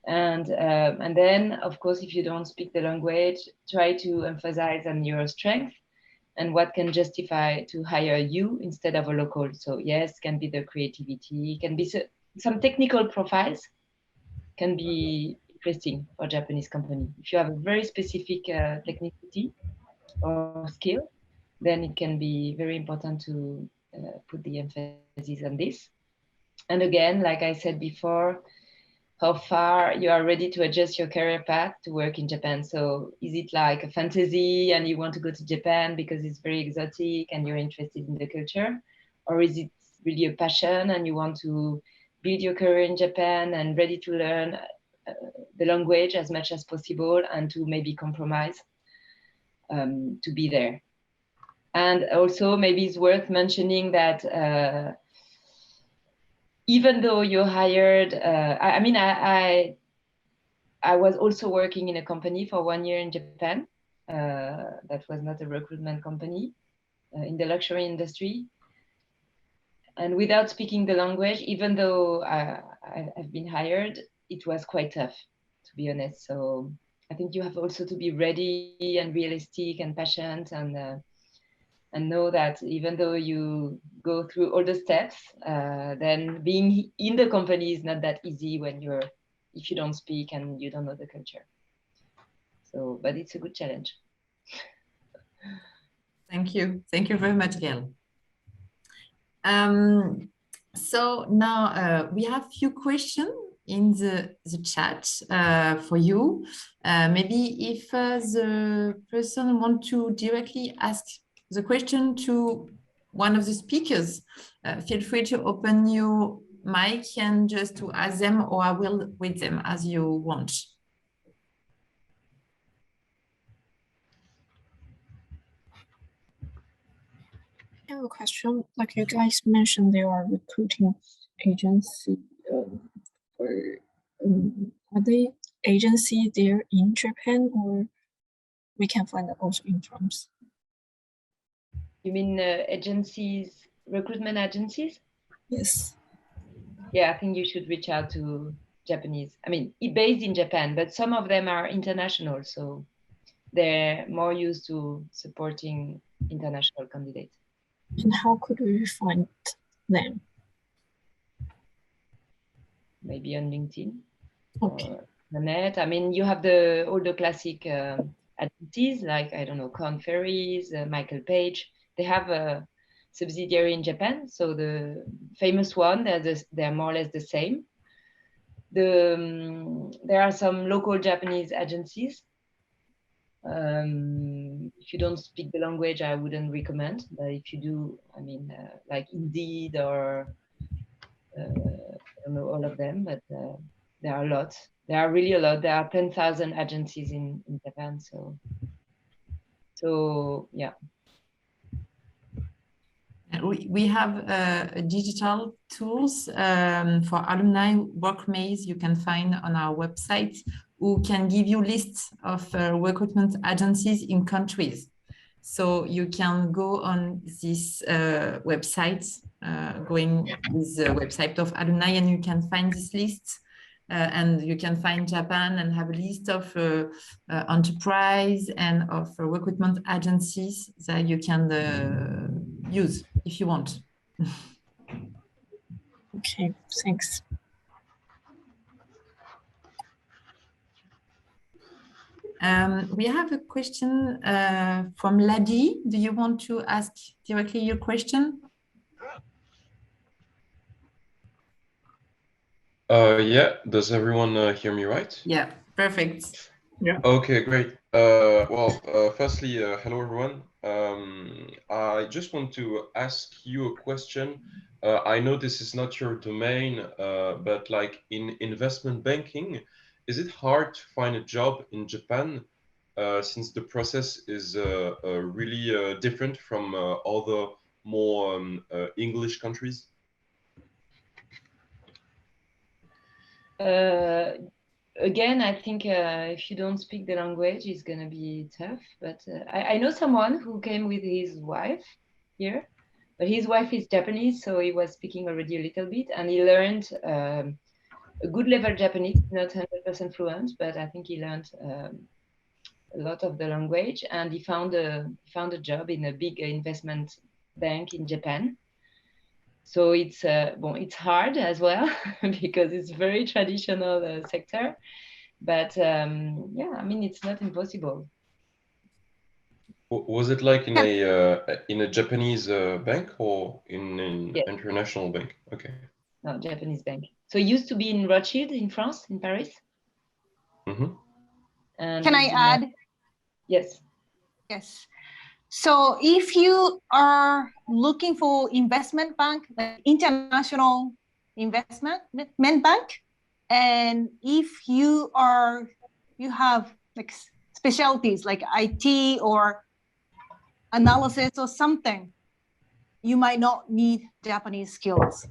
And then, of course, if you don't speak the language, try to emphasize on your strength and what can justify to hire you instead of a local. So yes, can be the creativity, can be some technical profiles, can be interesting for Japanese company. If you have a very specific technicity or skill, then it can be very important to put the emphasis on this. And again, like I said before, how far you are ready to adjust your career path to work in Japan. So is it like a fantasy and you want to go to Japan because it's very exotic and you're interested in the culture? Or is it really a passion and you want to build your career in Japan and ready to learn the language as much as possible and to maybe compromise to be there? And also maybe it's worth mentioning that even though you're hired, I was also working in a company for 1 year in Japan. That was not a recruitment company in the luxury industry. And without speaking the language, even though I've been hired, it was quite tough, to be honest. So I think you have also to be ready and realistic and patient and know that even though you go through all the steps, then being in the company is not that easy if you don't speak and you don't know the culture. So, but it's a good challenge. Thank you. Thank you very much, Gail. So now we have a few questions in the chat for you. Maybe if the person wants to directly ask the question to one of the speakers, feel free to open your mic and just to ask them, or I will read them as you want. I have a question. Like you guys mentioned, there are recruiting agency. Are they agency there in Japan, or we can find it also in France? You mean agencies, recruitment agencies? Yes. Yeah, I think you should reach out to Japanese. I mean, based in Japan, but some of them are international, so they're more used to supporting international candidates. And how could we find them? Maybe on LinkedIn. Okay. Or the net. I mean, you have all the classic agencies like, I don't know, Corn Ferries, Michael Page. They have a subsidiary in Japan. So the famous one, they're more or less the same. There are some local Japanese agencies. If you don't speak the language, I wouldn't recommend. But if you do, I mean, like Indeed or I don't know all of them, but there are a lot. There are really a lot. There are 10,000 agencies in Japan. So yeah. We have digital tools for alumni workmates you can find on our website, who can give you lists of recruitment agencies in countries. So you can go on this website, going with the website of alumni, and you can find this list. And you can find Japan and have a list of enterprise and of recruitment agencies that you can use if you want. Okay, thanks. We have a question from Ladi. Do you want to ask directly your question? Yeah, does everyone hear me right? Yeah, perfect. Yeah. Okay, great. Firstly, hello everyone. I just want to ask you a question. I know this is not your domain, but like in investment banking, is it hard to find a job in Japan since the process is really different from other more English countries? Again, I think if you don't speak the language, it's going to be tough. But I know someone who came with his wife here, but his wife is Japanese, so he was speaking already a little bit, and he learned a good level Japanese, not 100% fluent, but I think he learned a lot of the language, and he found a job in a big investment bank in Japan. So it's it's hard as well because it's very traditional sector, but yeah, I mean, it's not impossible. Was it like in a Japanese bank or in an Yes. international bank? Okay. No, Japanese bank. So it used to be in Rothschild in France, in Paris. Mm-hmm. And Can I add? Yes. Yes. So if you are looking for investment bank, like international investment bank, and if you have like specialties like IT or analysis or something, you might not need Japanese skills.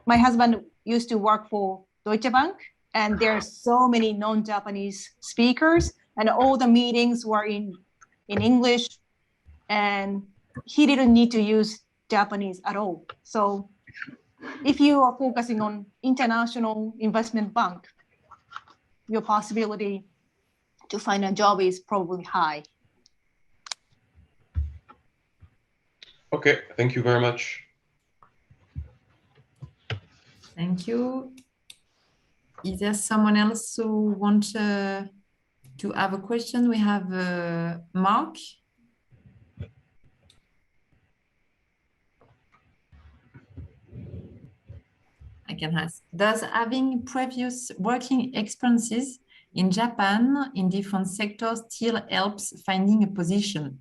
My husband used to work for Deutsche Bank, and there are so many non-Japanese speakers, and all the meetings were in English, and he didn't need to use Japanese at all. So if you are focusing on international investment bank, your possibility to find a job is probably high. Okay, thank you very much. Thank you. Is there someone else who wants to have a question? We have Mark. I can ask, does having previous working experiences in Japan in different sectors still helps finding a position?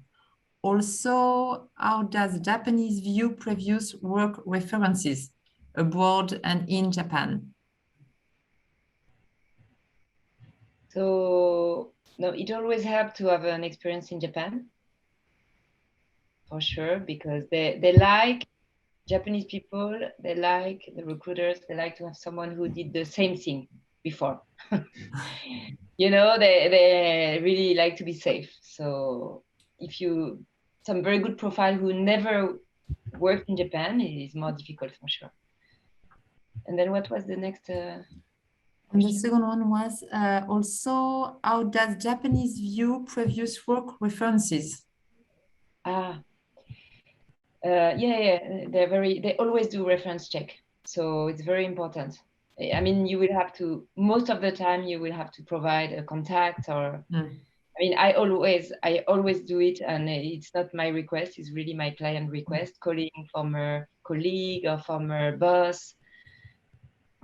Also, how does Japanese view previous work references abroad and in Japan? So, no, it always helps to have an experience in Japan, for sure, because they like Japanese people, they like the recruiters, they like to have someone who did the same thing before. You know, they really like to be safe. So if you, some very good profile who never worked in Japan, it is more difficult for sure. And then what was the next? And the second one was also, how does Japanese view previous work references? They always do reference check. So it's very important. I mean, you will have to, most of the time you will have to provide a contact or, I mean, I always do it, and it's not my request, it's really my client request, calling former colleague or former boss.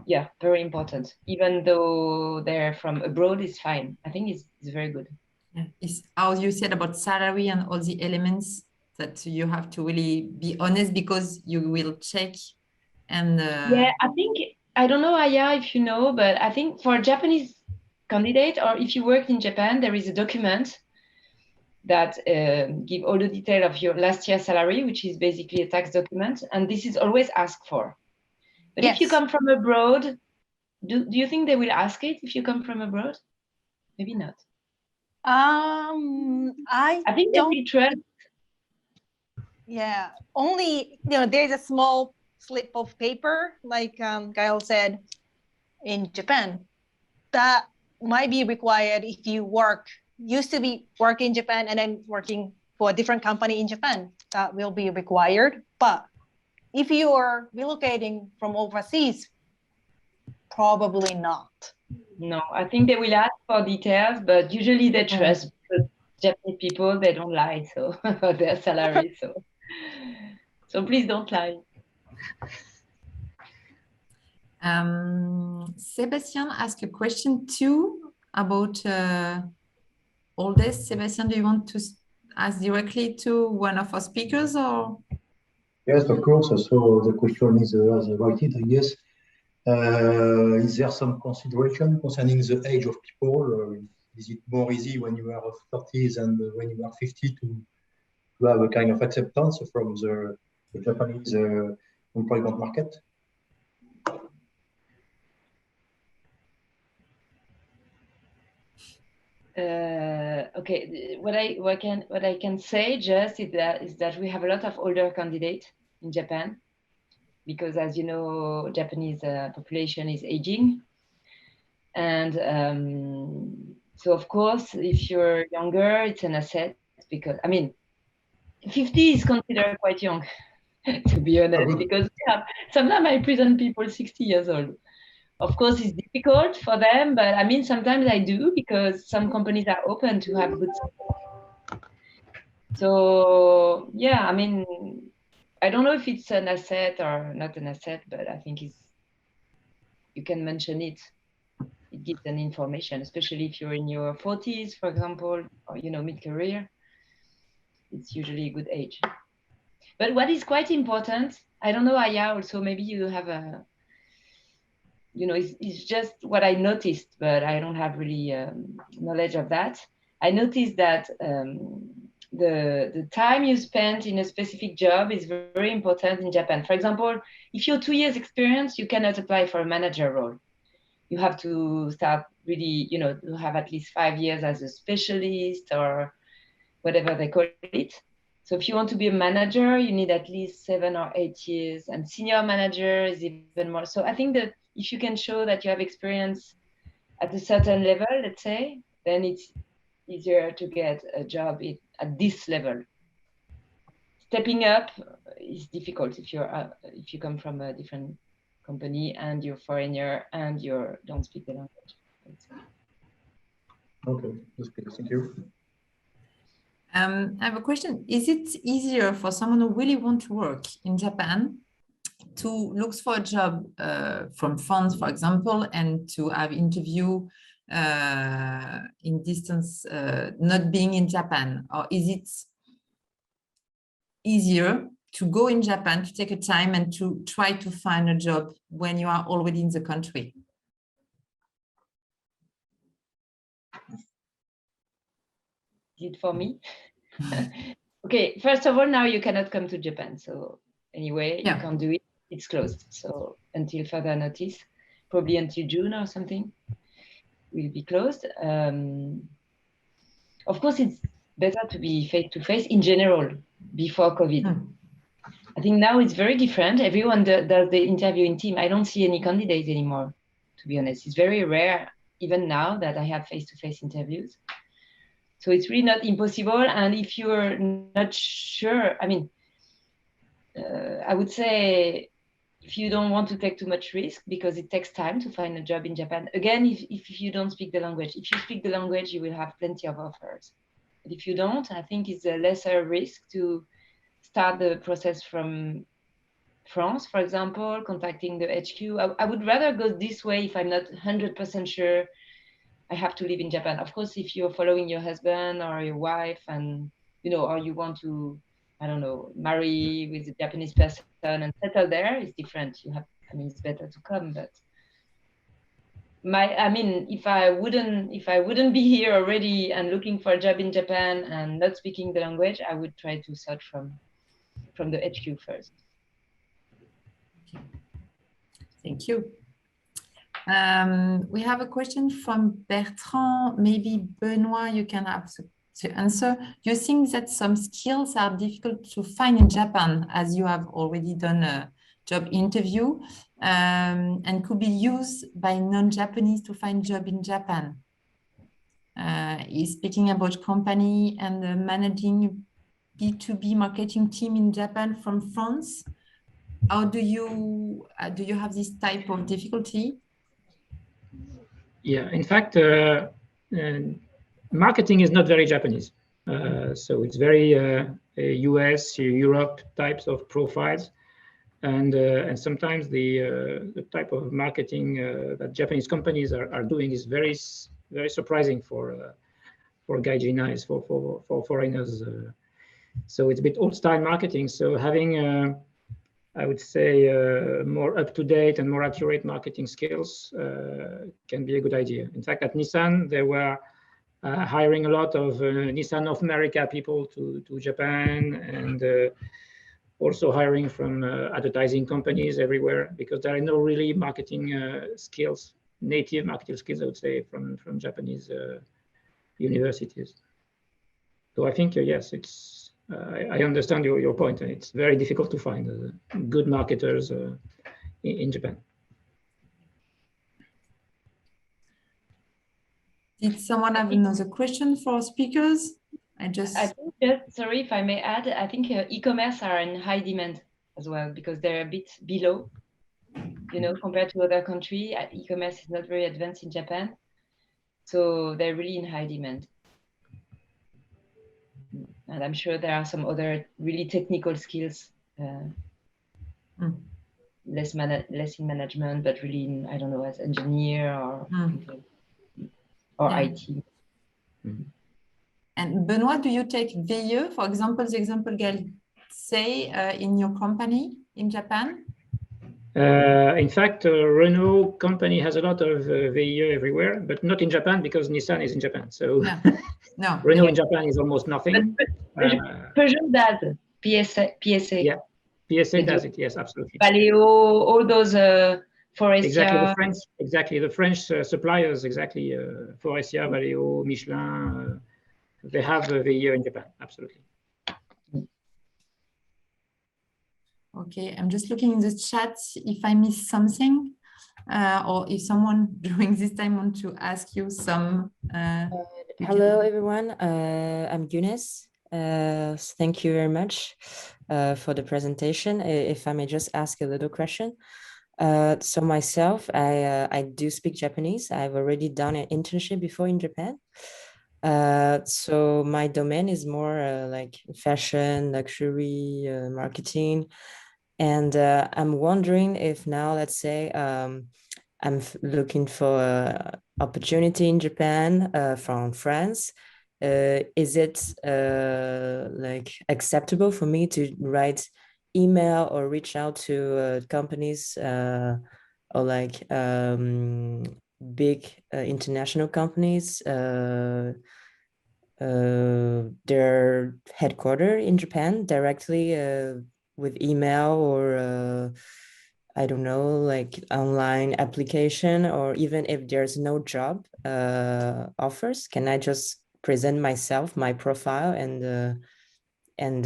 Yeah, very important. Even though they're from abroad, it's fine. I think it's very good. Yeah. It's how you said about salary and all the elements that you have to really be honest, because you will check. And yeah, I think, I don't know, Aya, if you know, but I think for a Japanese candidate, or if you worked in Japan, there is a document that give all the detail of your last year's salary, which is basically a tax document, and this is always asked for. But Yes. if you come from abroad, do you think they will ask it if you come from abroad? Maybe not. I think they will trust. Yeah, only, you know, there's a small slip of paper, like Gail said, in Japan, that might be required if you used to be working in Japan and then working for a different company in Japan. That will be required. But if you are relocating from overseas, probably not. No, I think they will ask for details, but usually they trust, because Japanese people, they don't lie, so their salary. So please don't lie. Sebastian asked a question too about all this. Sebastian, do you want to ask directly to one of our speakers, or? Yes, of course. So the question is, as I write it, I guess, is there some consideration concerning the age of people? Is it more easy when you are 30s and when you are 50 to have a kind of acceptance from the Japanese employment market? Okay, what I can say just is that we have a lot of older candidates in Japan, because, as you know, Japanese population is aging, and so of course, if you're younger, it's an asset, because I mean, 50 is considered quite young, to be honest, because sometimes I present people 60 years old. Of course, it's difficult for them, but I mean, sometimes I do, because some companies are open to have good support. So yeah, I mean, I don't know if it's an asset or not an asset, but I think you can mention it. It gives an information, especially if you're in your 40s, for example, or, you know, mid-career. It's usually a good age. But what is quite important, I don't know, Aya, also maybe you have a, you know, it's just what I noticed, but I don't have really knowledge of that. I noticed that the time you spend in a specific job is very important in Japan. For example, if you're 2 years experience, you cannot apply for a manager role. You have to start really, you know, to have at least 5 years as a specialist or whatever they call it. So if you want to be a manager, you need at least 7 or 8 years, and senior manager is even more. So I think that if you can show that you have experience at a certain level, let's say, then it's easier to get a job at this level. Stepping up is difficult if you come from a different company and you're foreigner and you don't speak the language. Okay, that's good. Thank you. I have a question. Is it easier for someone who really wants to work in Japan to look for a job from France, for example, and to have interview in distance, not being in Japan? Or is it easier to go in Japan, to take a time and to try to find a job when you are already in the country? Is it for me? Okay, first of all, now you cannot come to Japan. So anyway, you can't do it. It's closed. So until further notice, probably until June or something, will be closed. Of course, it's better to be face-to-face in general before COVID. I think now it's very different. Everyone does the interviewing team. I don't see any candidates anymore, to be honest. It's very rare, even now, that I have face-to-face interviews. So it's really not impossible. And if you're not sure, I mean, I would say if you don't want to take too much risk, because it takes time to find a job in Japan. Again, if you don't speak the language, if you speak the language, you will have plenty of offers. But if you don't, I think it's a lesser risk to start the process from France, for example, contacting the HQ. I would rather go this way if I'm not 100% sure I have to live in Japan. Of course, if you're following your husband or your wife and, you know, or you want to, I don't know, marry with a Japanese person and settle there, it's different. You have, I mean, it's better to come, but I mean, if I wouldn't be here already and looking for a job in Japan and not speaking the language, I would try to search from the HQ first. Thank you. We have a question from Bertrand. Maybe Benoit, you can have the answer. Do you think that some skills are difficult to find in Japan, as you have already done a job interview, and could be used by non-Japanese to find job in Japan? He's speaking about company and managing B2B marketing team in Japan from France. How do you have this type of difficulty? Yeah, in fact, marketing is not very Japanese. So it's very US, Europe types of profiles. And sometimes the type of marketing that Japanese companies are doing is very surprising for gaijin, for foreigners. So it's a bit old style marketing. So having I would say more up-to-date and more accurate marketing skills can be a good idea. In fact, at Nissan, they were hiring a lot of Nissan North America people to Japan, and also hiring from advertising companies everywhere, because there are no really marketing skills, native marketing skills, I would say, from Japanese universities. So I think, yes, it's I understand your point. It's very difficult to find good marketers in Japan. Did someone have another question for speakers? I think just, sorry if I may add, I think e-commerce are in high demand as well, because they're a bit below, you know, compared to other countries. E-commerce is not very advanced in Japan. So they're really in high demand. And I'm sure there are some other really technical skills, less in management, but really in, I don't know, as engineer or IT. And Benoit, do you take VE, for example, the example Gael say in your company in Japan? In fact, Renault company has a lot of VE everywhere, but not in Japan, because Nissan is in Japan. So no. Renault in Japan is almost nothing. Peugeot does PSA. Yeah, PSA does it. Yes, absolutely. Valeo, all those Forestia. Exactly the French suppliers. Exactly, Forestia, Valeo, Michelin. They have VE in Japan. Absolutely. Okay, I'm just looking in the chat if I missed something, or if someone during this time wants to ask you some. Hello, everyone. I'm Eunice. Thank you very much for the presentation. If I may just ask a little question. So myself, I do speak Japanese. I've already done an internship before in Japan. So my domain is more like fashion, luxury, marketing. And I'm wondering if now, let's say, I'm looking for an opportunity in Japan from France. Is it like acceptable for me to write email or reach out to companies or like big international companies? Their headquarters in Japan directly with email or I don't know, like online application, or even if there's no job offers, can I just present myself, my profile, and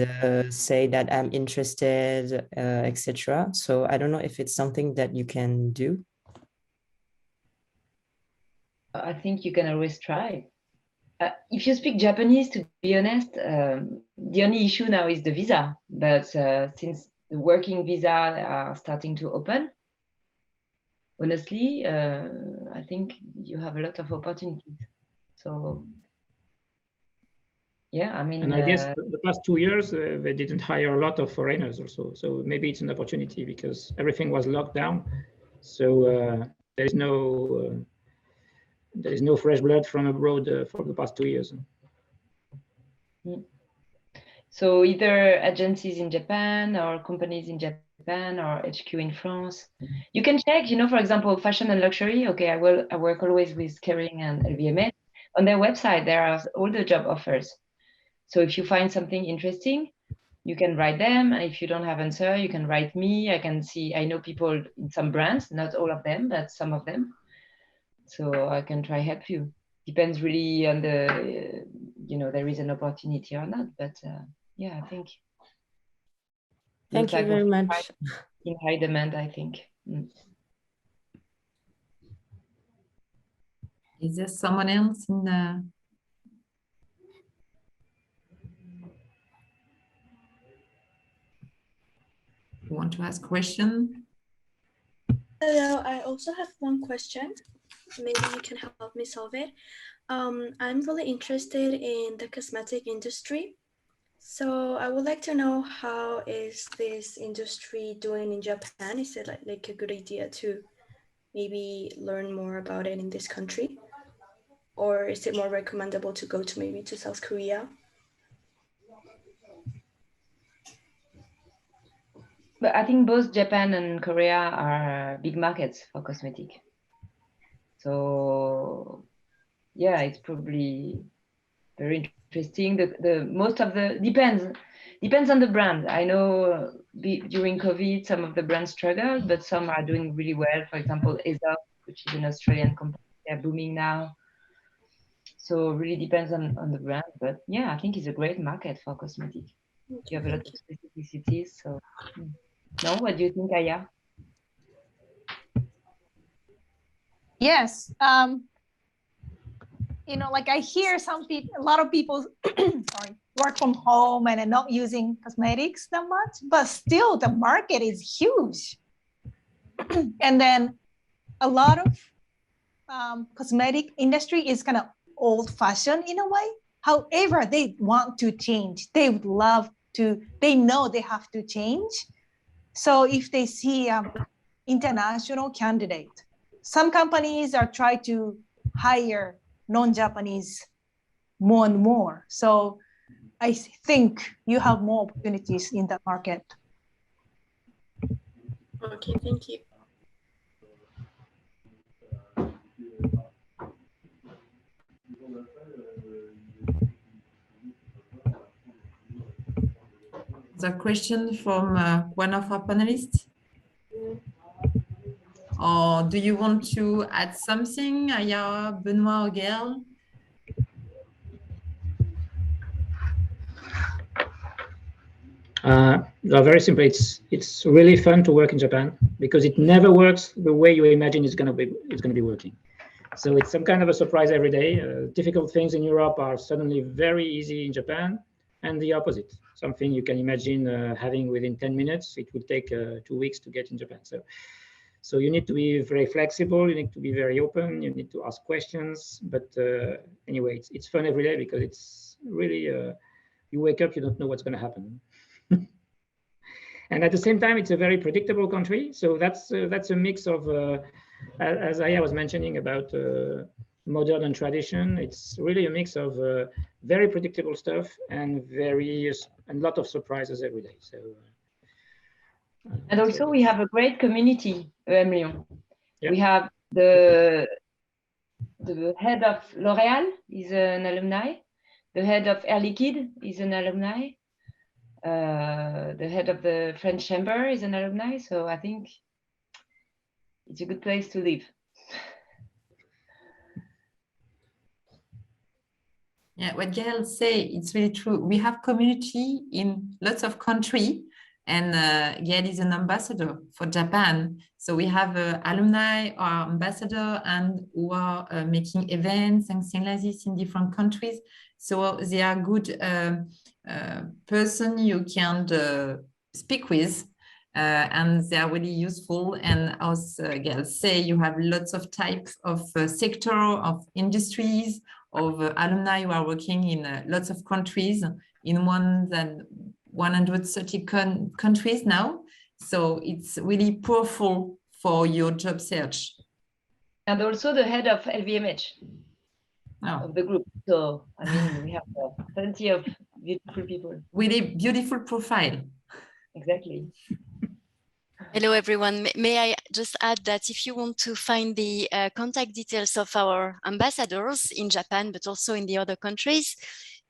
say that I'm interested, etc. So I don't know if it's something that you can do. I think you can always try. If you speak Japanese, to be honest, the only issue now is the visa. But since the working visa are starting to open, honestly, I think you have a lot of opportunities. So, yeah, I mean, and I guess the past 2 years they didn't hire a lot of foreigners also. So maybe it's an opportunity because everything was locked down. So there is no fresh blood from abroad for the past 2 years. So either agencies in Japan or companies in Japan or HQ in France. You can check, you know, for example, fashion and luxury. Okay, I work always with Kering and LVMH. On their website, there are all the job offers. So if you find something interesting, you can write them. If you don't have answer, you can write me. I know people in some brands, not all of them, but some of them. So I can try help you. Depends really on the, you know, there is an opportunity or not, but yeah, I think. Thank you very much. In high demand, I think. Is there someone else in the... who want to ask a question? Hello, I also have one question. Maybe you can help me solve it. I'm really interested in the cosmetic industry. So I would like to know, how is this industry doing in Japan? Is it like a good idea to maybe learn more about it in this country? Or is it more recommendable to go to maybe to South Korea? But I think both Japan and Korea are big markets for cosmetic. So yeah, it's probably very interesting. The most of the depends on the brand. I know during COVID, some of the brands struggled, but some are doing really well. For example, Aesop, which is an Australian company, they're booming now. So it really depends on the brand. But yeah, I think it's a great market for cosmetic. You have a lot of specificities. So no, what do you think, Aya? Yes. You know, like I hear some people, a lot of people sorry, work from home and are not using cosmetics that much, but still the market is huge. And then a lot of cosmetic industry is kind of old fashioned in a way. However, they want to change. They would love to, they know they have to change. So if they see international candidate, some companies are trying to hire non-Japanese more and more. So I think you have more opportunities in that market. Okay, thank you. The question from one of our panelists? Or do you want to add something, Aya, Benoit, or Gail? Very simple. It's really fun to work in Japan because it never works the way you imagine it's going to be working. So it's some kind of a surprise every day. Difficult things in Europe are suddenly very easy in Japan, and the opposite. Something you can imagine having within 10 minutes, it would take 2 weeks to get in Japan. So you need to be very flexible. You need to be very open. You need to ask questions. But anyway, it's fun every day because it's really you wake up, you don't know what's going to happen. And at the same time, it's a very predictable country. So that's a mix of, as Aya was mentioning about modern and tradition. It's really a mix of very predictable stuff and a lot of surprises every day. So. And also we have a great community, EMLYON. Yeah. We have the head of L'Oréal is an alumni. The head of Air Liquide is an alumni. The head of the French Chamber is an alumni. So I think it's a good place to live. Yeah, what Gail say, it's really true. We have community in lots of countries, and Gail is an ambassador for Japan. So we have alumni or ambassador and who are making events and things like this in different countries. So they are good person you can speak with, and they are really useful. And as Gail say, you have lots of types of sector of industries, of alumni who are working in lots of countries, in more than 130 countries now. So it's really powerful for your job search. And also the head of LVMH of the group. So, I mean, we have plenty of beautiful people. Really beautiful profile. Exactly. Hello, everyone. May I just add that if you want to find the contact details of our ambassadors in Japan, but also in the other countries,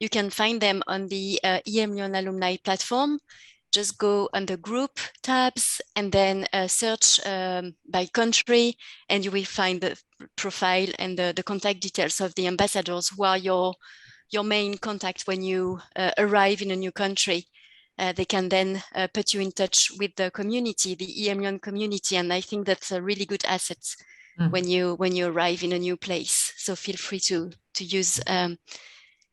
you can find them on the EMLYON alumni platform. Just go on the group tabs and then search by country, and you will find the profile and the contact details of the ambassadors who are your main contact when you arrive in a new country. They can then put you in touch with the community, the EMLYON community, and I think that's a really good asset when you arrive in a new place. So feel free to use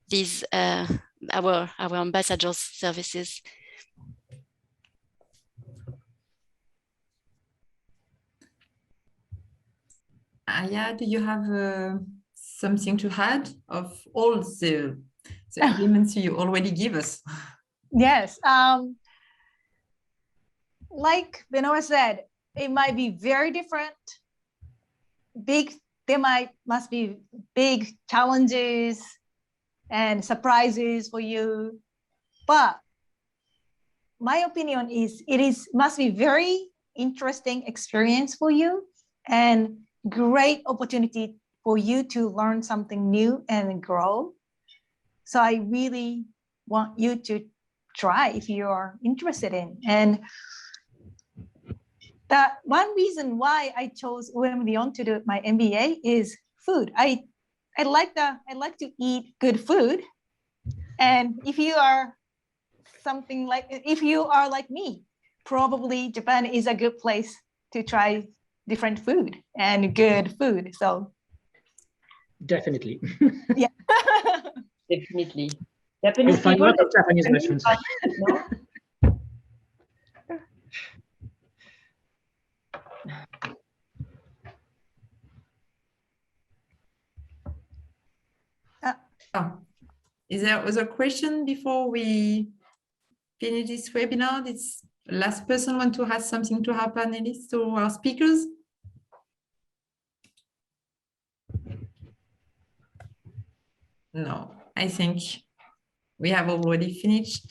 these our ambassadors' services. Aya, do you have something to add of all the elements you already give us? Yes. Like Benoit said, it might be very different. Must be big challenges and surprises for you. But my opinion is must be very interesting experience for you and great opportunity for you to learn something new and grow. So I really want you to try if you are interested in. And that one reason why I chose EMLYON to do my MBA is food. I like to eat good food. And if you are like me, probably Japan is a good place to try different food and good food. So definitely. Yeah. Definitely. Japanese you'll find people, lots of Japanese restaurants. No? Is there other question before we finish this webinar? This last person want to ask something to our panelists or our speakers? No, I think we have already finished.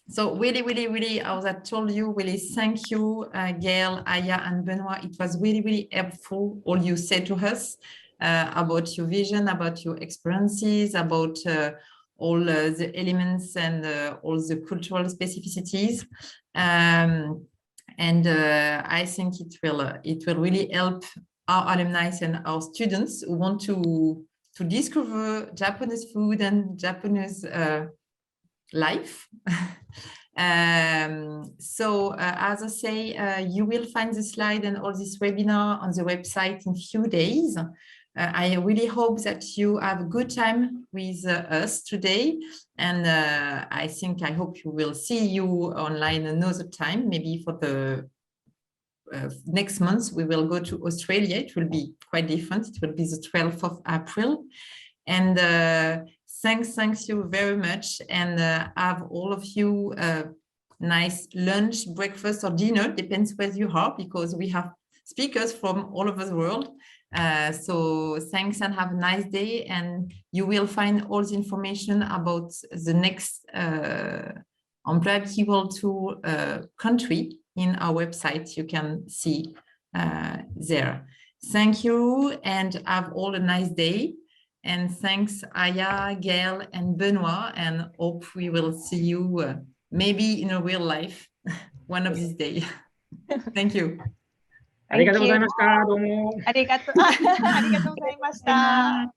So really, as I told you, really thank you, Gail, Aya, and Benoit. It was really helpful, all you said to us about your vision, about your experiences, about all the elements and all the cultural specificities. And I think it will really help our alumni and our students who want to discover Japanese food and Japanese life. So as I say, you will find the slide and all this webinar on the website in a few days. I really hope that you have a good time with us today. And I hope you will see you online another time, maybe for the next month. We will go to Australia. It will be quite different. It will be the 12th of April. And thanks you very much. And have all of you nice lunch, breakfast, or dinner, depends where you are, because we have speakers from all over the world. So thanks and have a nice day. And you will find all the information about the next Employability World Tour country in our website. You can see there. Thank you and have all a nice day. And thanks Aya, Gail, and Benoit, and hope we will see you maybe in a real life one of these days. Thank you. ありがとうございました。どうも。ありがとうございました。